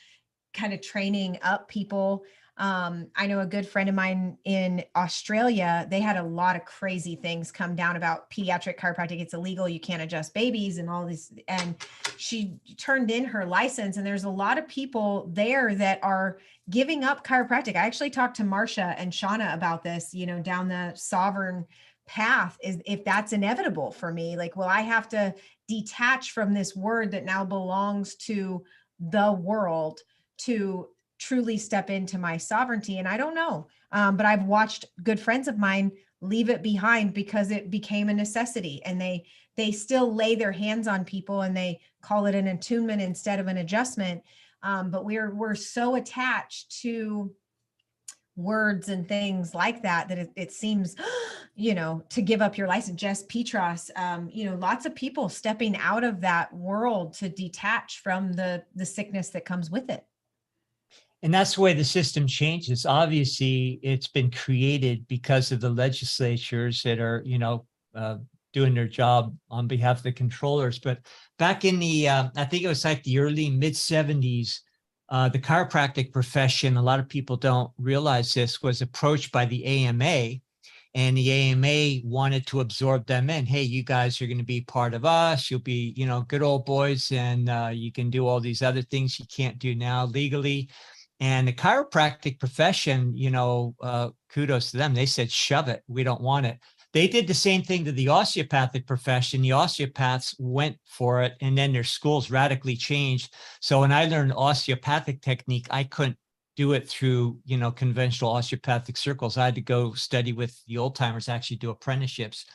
kind of training up people. I know a good friend of mine in Australia, they had a lot of crazy things come down about pediatric chiropractic. It's illegal. You can't adjust babies and all this. And she turned in her license, and there's a lot of people there that are giving up chiropractic. I actually talked to Marcia and Shauna about this, down the sovereign path, is if that's inevitable for me, like, will I have to detach from this word that now belongs to the world to truly step into my sovereignty? And I don't know. But I've watched good friends of mine leave it behind because it became a necessity, and they still lay their hands on people and they call it an attunement instead of an adjustment. But we're so attached to words and things like that it seems, to give up your license. Jess Petros, lots of people stepping out of that world to detach from the sickness that comes with it. And that's the way the system changes. Obviously, it's been created because of the legislatures that are, doing their job on behalf of the controllers. But back in the, I think it was like the early mid 70s, the chiropractic profession, a lot of people don't realize this, was approached by the AMA, and the AMA wanted to absorb them in. Hey, you guys are going to be part of us. You'll be, good old boys, and you can do all these other things you can't do now legally. And the chiropractic profession, kudos to them. They said, shove it. We don't want it. They did the same thing to the osteopathic profession. The osteopaths went for it, and then their schools radically changed. So when I learned osteopathic technique, I couldn't do it through, conventional osteopathic circles. I had to go study with the old timers, actually do apprenticeships.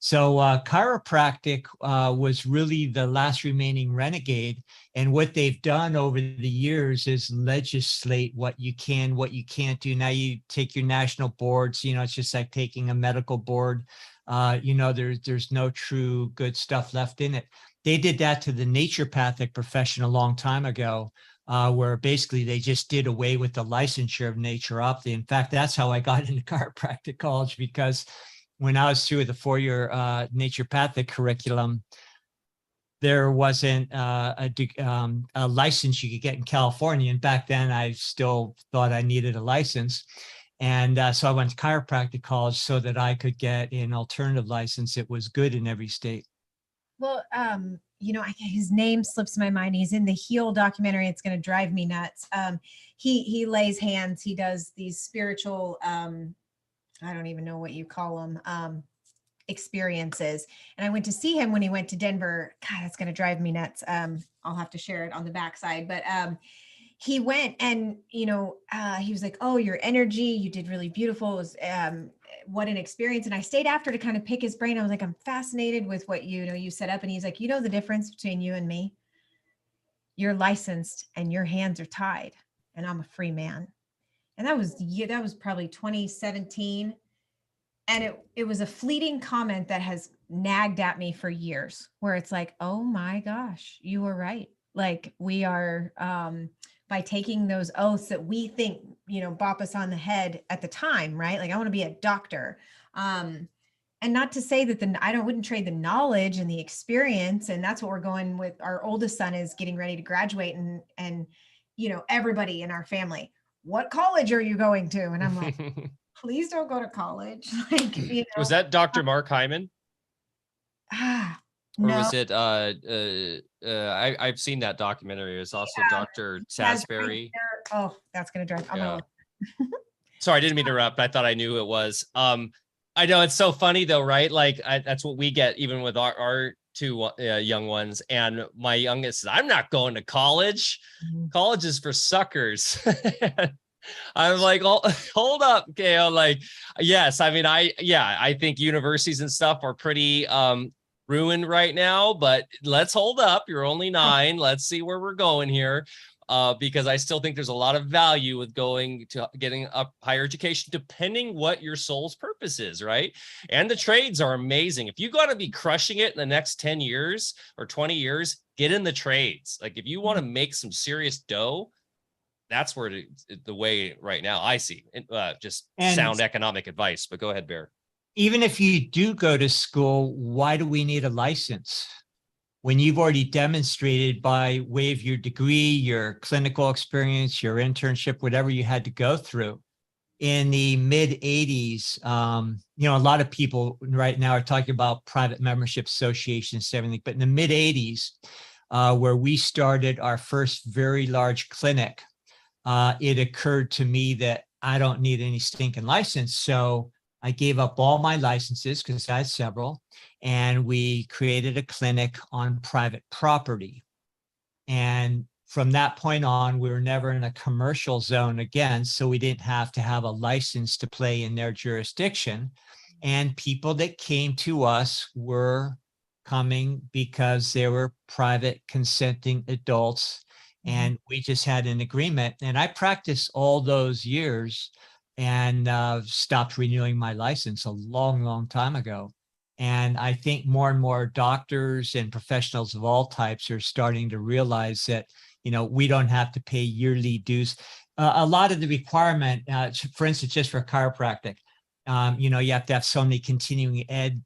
So chiropractic was really the last remaining renegade. And what they've done over the years is legislate what you can, what you can't do. Now you take your national boards, it's just like taking a medical board. There's no true good stuff left in it. They did that to the naturopathic profession a long time ago, where basically they just did away with the licensure of naturopathy. In fact, that's how I got into chiropractic college, because when I was through the 4-year naturopathic curriculum, there wasn't a license you could get in California. And back then, I still thought I needed a license. And so I went to chiropractic college so that I could get an alternative license that was good in every state. Well, his name slips my mind. He's in the Heal documentary. It's going to drive me nuts. He lays hands. He does these spiritual, I don't even know what you call them, experiences. And I went to see him when he went to Denver. God, that's going to drive me nuts. I'll have to share it on the backside. But he went and, he was like, oh, your energy, you did really beautiful. It was, what an experience. And I stayed after to kind of pick his brain. I was like, I'm fascinated with what you set up. And he's like, the difference between you and me? You're licensed and your hands are tied, and I'm a free man. And that was probably 2017. And it was a fleeting comment that has nagged at me for years, where it's like, oh my gosh, you were right. Like, we are, by taking those oaths that we think, bop us on the head at the time, right? Like, I want to be a doctor. And not to say that I wouldn't trade the knowledge and the experience. And that's what we're going with. Our oldest son is getting ready to graduate, and everybody in our family, what college are you going to? And I'm like, please don't go to college. Like, Was that Dr. Mark Hyman? No. Or was it I've seen that documentary. It's also Dr. Has Sasbury. Oh, that's gonna drive. I'm gonna look. Sorry, I didn't mean to interrupt. I thought I knew it was. I know it's so funny though, right? Like that's what we get even with our two young ones. And my youngest says, "I'm not going to college. College is for suckers." I'm like, oh, hold up, Gail. Like, yes, I mean, I think universities and stuff are pretty ruined right now, but let's hold up. You're only 9. Let's see where we're going here. Because I still think there's a lot of value with going to getting up higher education, depending what your soul's purpose is, right? And the trades are amazing. If you got to be crushing it in the next 10 years or 20 years, get in the trades. Like if you want to make some serious dough, that's where the way right now I see just sound economic advice. But go ahead, Bear. Even if you do go to school, why do we need a license? When you've already demonstrated by way of your degree, your clinical experience, your internship, whatever you had to go through. In the mid 80s, a lot of people right now are talking about private membership associations and everything, but in the mid 80s, where we started our first very large clinic, it occurred to me that I don't need any stinking license. So I gave up all my licenses because I had several, and we created a clinic on private property. And from that point on, we were never in a commercial zone again, so we didn't have to have a license to play in their jurisdiction. And people that came to us were coming because they were private consenting adults, and we just had an agreement. And I practiced all those years and stopped renewing my license a long, long time ago. And I think more and more doctors and professionals of all types are starting to realize that, we don't have to pay yearly dues. A lot of the requirement, for instance, just for chiropractic, you have to have so many continuing ed,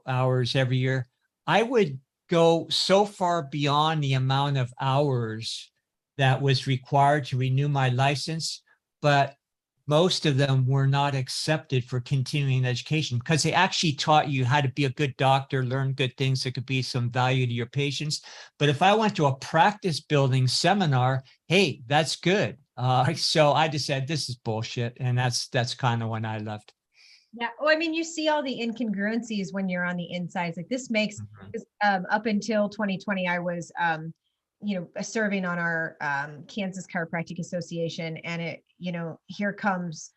hours every year. I would go so far beyond the amount of hours that was required to renew my license, but most of them were not accepted for continuing education because they actually taught you how to be a good doctor, learn good things that could be some value to your patients. But if I went to a practice building seminar, hey, that's good. So I just said, this is bullshit. And that's kind of when I left. Yeah. Well, I mean, you see all the incongruencies when you're on the inside. Like this makes, up until 2020, I was, serving on our Kansas Chiropractic Association, and it, here comes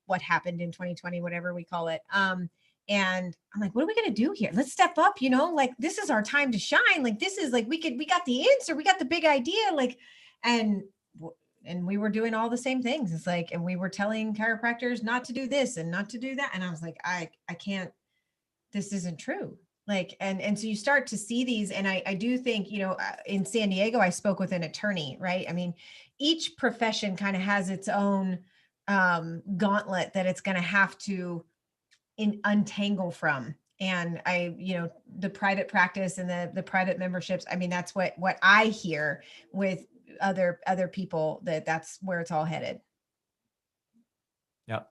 what happened in 2020, whatever we call it. And I'm like, what are we going to do here? Let's step up, like this is our time to shine. Like this is like, we got the answer. We got the big idea. Like, and we were doing all the same things. It's like, and we were telling chiropractors not to do this and not to do that. And I was like, I can't, this isn't true. Like, and so you start to see these. And I do think, in San Diego, I spoke with an attorney, right? I mean, each profession kind of has its own gauntlet that it's going to have to untangle from. And the private practice and the private memberships, I mean, that's what I hear with other people, that's where it's all headed. Yep.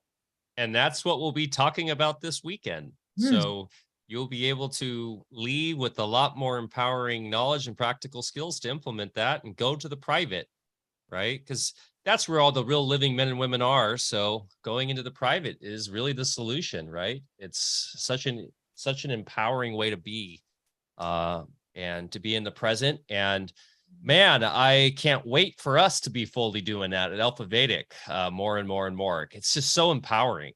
And that's what we'll be talking about this weekend. So you'll be able to leave with a lot more empowering knowledge and practical skills to implement that and go to the private, right? Because that's where all the real living men and women are. So going into the private is really the solution, right? It's such an empowering way to be, and to be in the present. And man, I can't wait for us to be fully doing that at Alfa Vedic, more and more and more. It's just so empowering.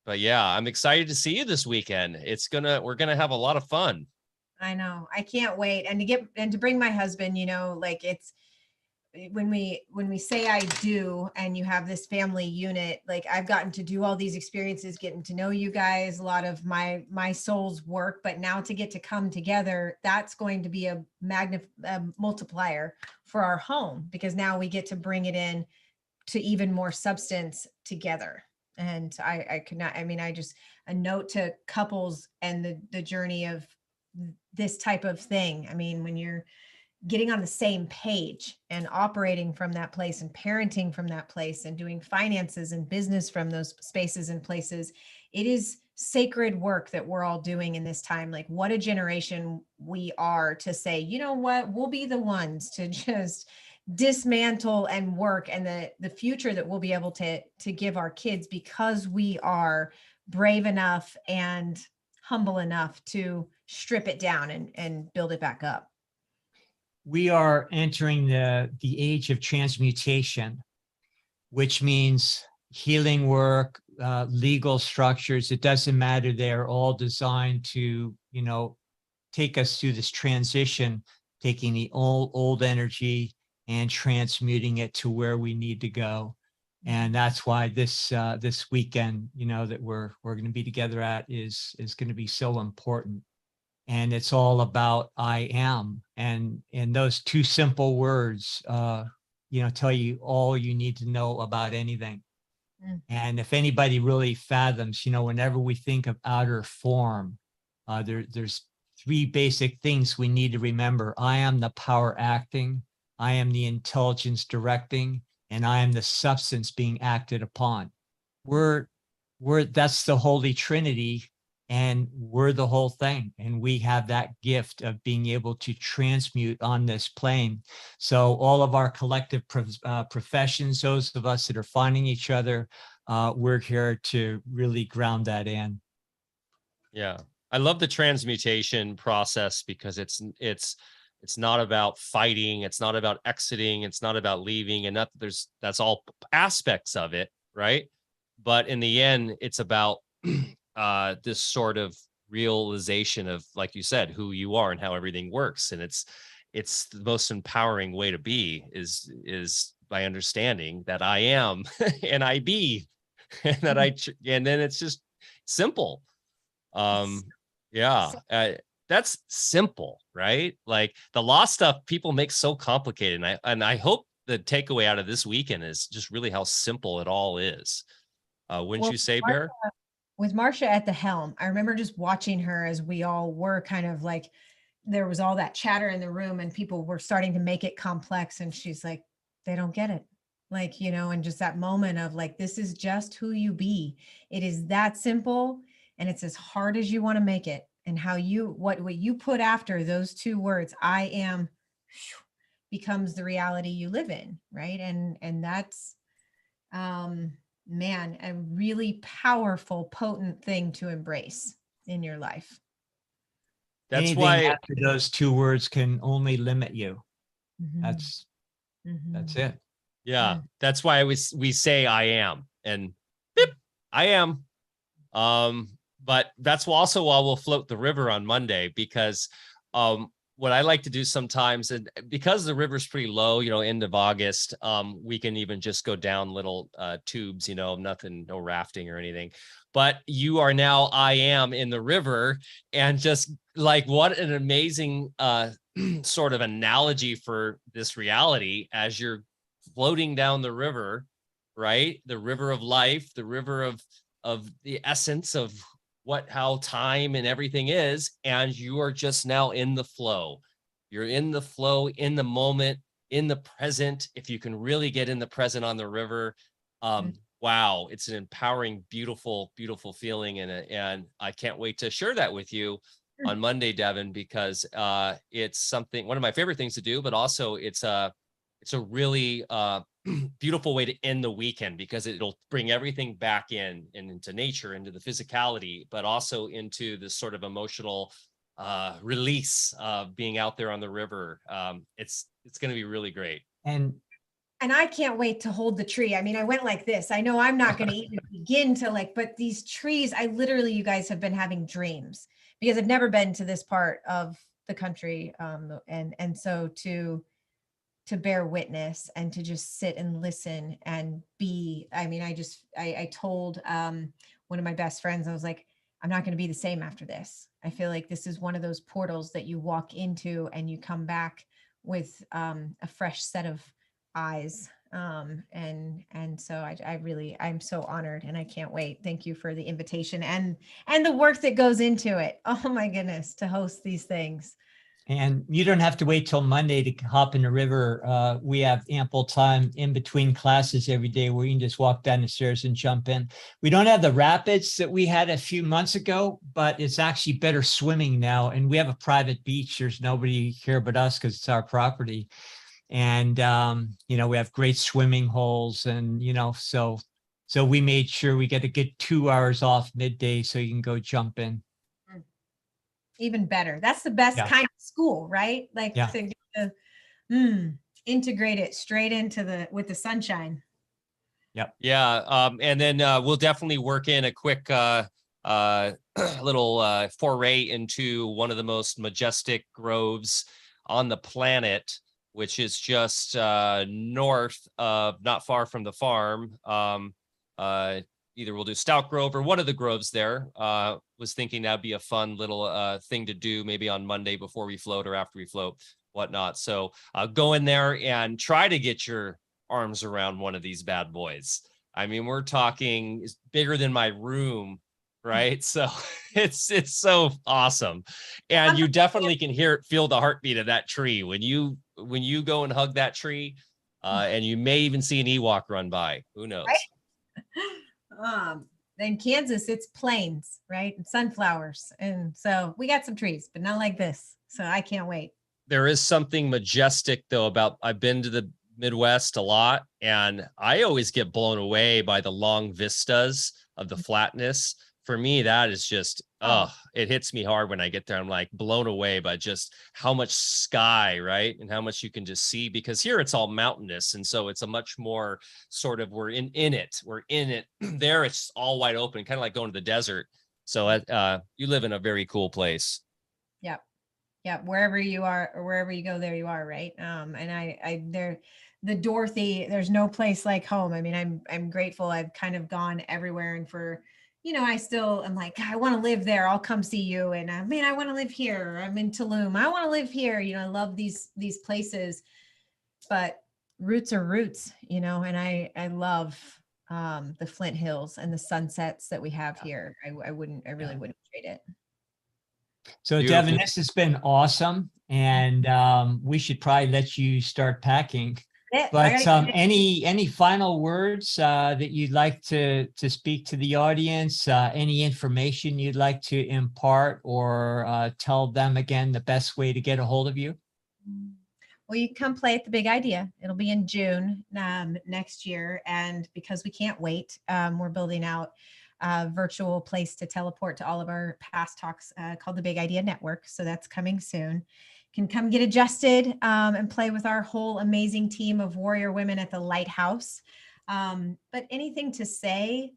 But yeah, I'm excited to see you this weekend. We're gonna have a lot of fun. I know. I can't wait. And to bring my husband, like it's when we say I do, and you have this family unit, like I've gotten to do all these experiences, getting to know you guys, a lot of my soul's work, but now to get to come together, that's going to be a multiplier for our home, because now we get to bring it in to even more substance together. And I could not, I mean, a note to couples and the journey of this type of thing. I mean, when you're getting on the same page and operating from that place and parenting from that place and doing finances and business from those spaces and places, it is sacred work that we're all doing in this time. Like, what a generation we are to say, you know what, we'll be the ones to just dismantle and work, and the future that we'll be able to give our kids, because we are brave enough and humble enough to strip it down and build it back up. We are entering the age of transmutation, which means healing work, legal structures. It doesn't matter. They're all designed to, take us through this transition, taking the old energy and transmuting it to where we need to go. And that's why this weekend, that we're going to be together at is going to be so important. And it's all about I am. And those two simple words, tell you all you need to know about anything. And if anybody really fathoms, whenever we think of outer form, there's three basic things we need to remember. I am the power acting, I am the intelligence directing, and I am the substance being acted upon. That's the Holy Trinity, and we're the whole thing. And we have that gift of being able to transmute on this plane. So all of our collective professions, those of us that are finding each other, we're here to really ground that in. Yeah. I love the transmutation process, because it's not about fighting. It's not about exiting. It's not about leaving. And that's all aspects of it. Right. But in the end, it's about this sort of realization of, like you said, who you are and how everything works. And it's the most empowering way to be is by understanding that I am and I be, and that and then it's just simple. That's simple, right? Like the law stuff people make so complicated. And I hope the takeaway out of this weekend is just really how simple it all is. Wouldn't you say, Bear? With Marcia at the helm, I remember just watching her as we all were kind of like, there was all that chatter in the room and people were starting to make it complex. And she's like, they don't get it. Like, and just that moment of like, this is just who you be. It is that simple. And it's as hard as you want to make it. And how what you put after those two words, I am, becomes the reality you live in. Right. And that's, man, a really powerful, potent thing to embrace in your life. That's Anything why after those two words can only limit you. Mm-hmm. That's it. Yeah. That's why we say I am, and beep, I am. But that's also why we'll float the river on Monday, because what I like to do sometimes, and because the river's pretty low, end of August, we can even just go down little tubes, nothing, no rafting or anything. But you are now I am in the river, and just like what an amazing sort of analogy for this reality as you're floating down the river, right? The river of life, the river of the essence of how time and everything is, and you are just now in the flow. You're in the flow, in the moment, in the present. If you can really get in the present on the river, wow, it's an empowering, beautiful, beautiful feeling. And I can't wait to share that with you on Monday, Devin, because it's something, one of my favorite things to do, but also it's a really beautiful way to end the weekend, because it'll bring everything back in and into nature, into the physicality, but also into this sort of emotional release of being out there on the river. It's going to be really great. And I can't wait to hold the tree. I mean, I went like this. I know I'm not going to even begin to but these trees, I literally, you guys have been having dreams, because I've never been to this part of the country. And so to bear witness and to just sit and listen and be, I mean, I told one of my best friends, I was like, I'm not going to be the same after this. I feel like this is one of those portals that you walk into and you come back with a fresh set of eyes. And so I'm so honored, and I can't wait. Thank you for the invitation and the work that goes into it. Oh my goodness, to host these things. And you don't have to wait till Monday to hop in the river. We have ample time in between classes every day where you can just walk down the stairs and jump in. We don't have the rapids that we had a few months ago, but it's actually better swimming now. And we have a private beach. There's nobody here but us because it's our property. And, we have great swimming holes and, so we made sure we get a good 2 hours off midday so you can go jump in. Even better. That's the best kind of school, right? Like to integrate it straight into with the sunshine. Yep. Yeah. And then we'll definitely work in a quick little foray into one of the most majestic groves on the planet, which is just north of, not far from the farm. Either we'll do Stout Grove or one of the groves there. Was thinking that'd be a fun little thing to do maybe on Monday before we float or after we float, whatnot. So go in there and try to get your arms around one of these bad boys. I mean, we're talking it's bigger than my room, right? So it's so awesome. And you definitely can feel the heartbeat of that tree when you go and hug that tree. And you may even see an Ewok run by. Who knows? Right? In Kansas, it's plains, right? And sunflowers. And so we got some trees, but not like this. So I can't wait. There is something majestic though about, I've been to the Midwest a lot and I always get blown away by the long vistas of the flatness. For me, that is just, it hits me hard when I get there. I'm like blown away by just how much sky, right? And how much you can just see, because here it's all mountainous. And so it's a much more sort of, we're in it. There it's all wide open, kind of like going to the desert. So you live in a very cool place. Yep. Yeah. Wherever you are or wherever you go, there you are. Right. The Dorothy, there's no place like home. I mean, I'm grateful. I've kind of gone everywhere, and for, I'm like, I want to live there. I'll come see you. And I want to live here. I'm in Tulum. I want to live here. I love these places, but roots are roots, and I love the Flint Hills and the sunsets that we have here. I really wouldn't trade it. So Beautiful. Devin, this has been awesome. And we should probably let you start packing. But any final words that you'd like to speak to the audience, any information you'd like to impart, or tell them again the best way to get a hold of you? Well, you can come play at the Big Idea. It'll be in June next year. And because we can't wait, we're building out a virtual place to teleport to all of our past talks called the Big Idea Network. So that's coming soon. Can come get adjusted and play with our whole amazing team of warrior women at the Lighthouse. But anything to say?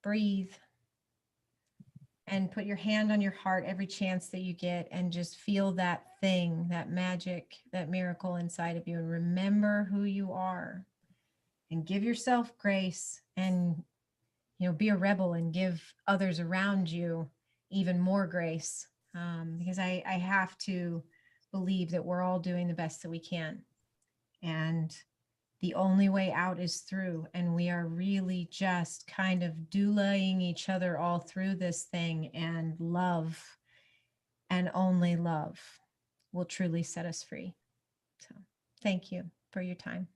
Breathe and put your hand on your heart every chance that you get, and just feel that thing, that magic, that miracle inside of you, and remember who you are, and give yourself grace, and be a rebel and give others around you even more grace. Because I have to believe that we're all doing the best that we can. And the only way out is through. And we are really just kind of doulaing each other all through this thing. And love, and only love, will truly set us free. So thank you for your time.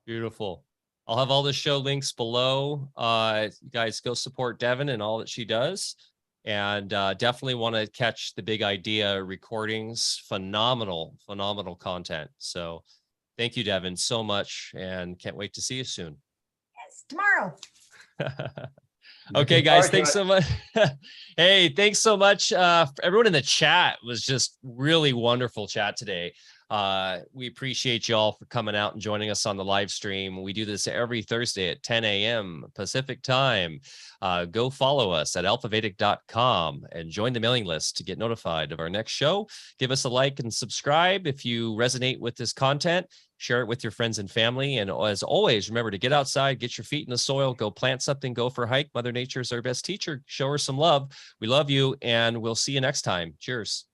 Beautiful. I'll have all the show links below. You guys go support Devin and all that she does. And definitely want to catch the Big Idea recordings. Phenomenal content. So thank you, Devin, so much. And can't wait to see you soon. Yes, tomorrow. Okay, guys, thanks so much. Hey, thanks so much. Everyone in the chat was just really wonderful chat today. We appreciate you all for coming out and joining us on the live stream. We do this every Thursday at 10 a.m. Pacific time. Go follow us at alfavedic.com and join the mailing list to get notified of our next show. Give us a like and subscribe if you resonate with this content. Share it with your friends and family. And as always, remember to get outside, get your feet in the soil, go plant something, go for a hike. Mother Nature is our best teacher. Show her some love. We love you, and we'll see you next time. Cheers.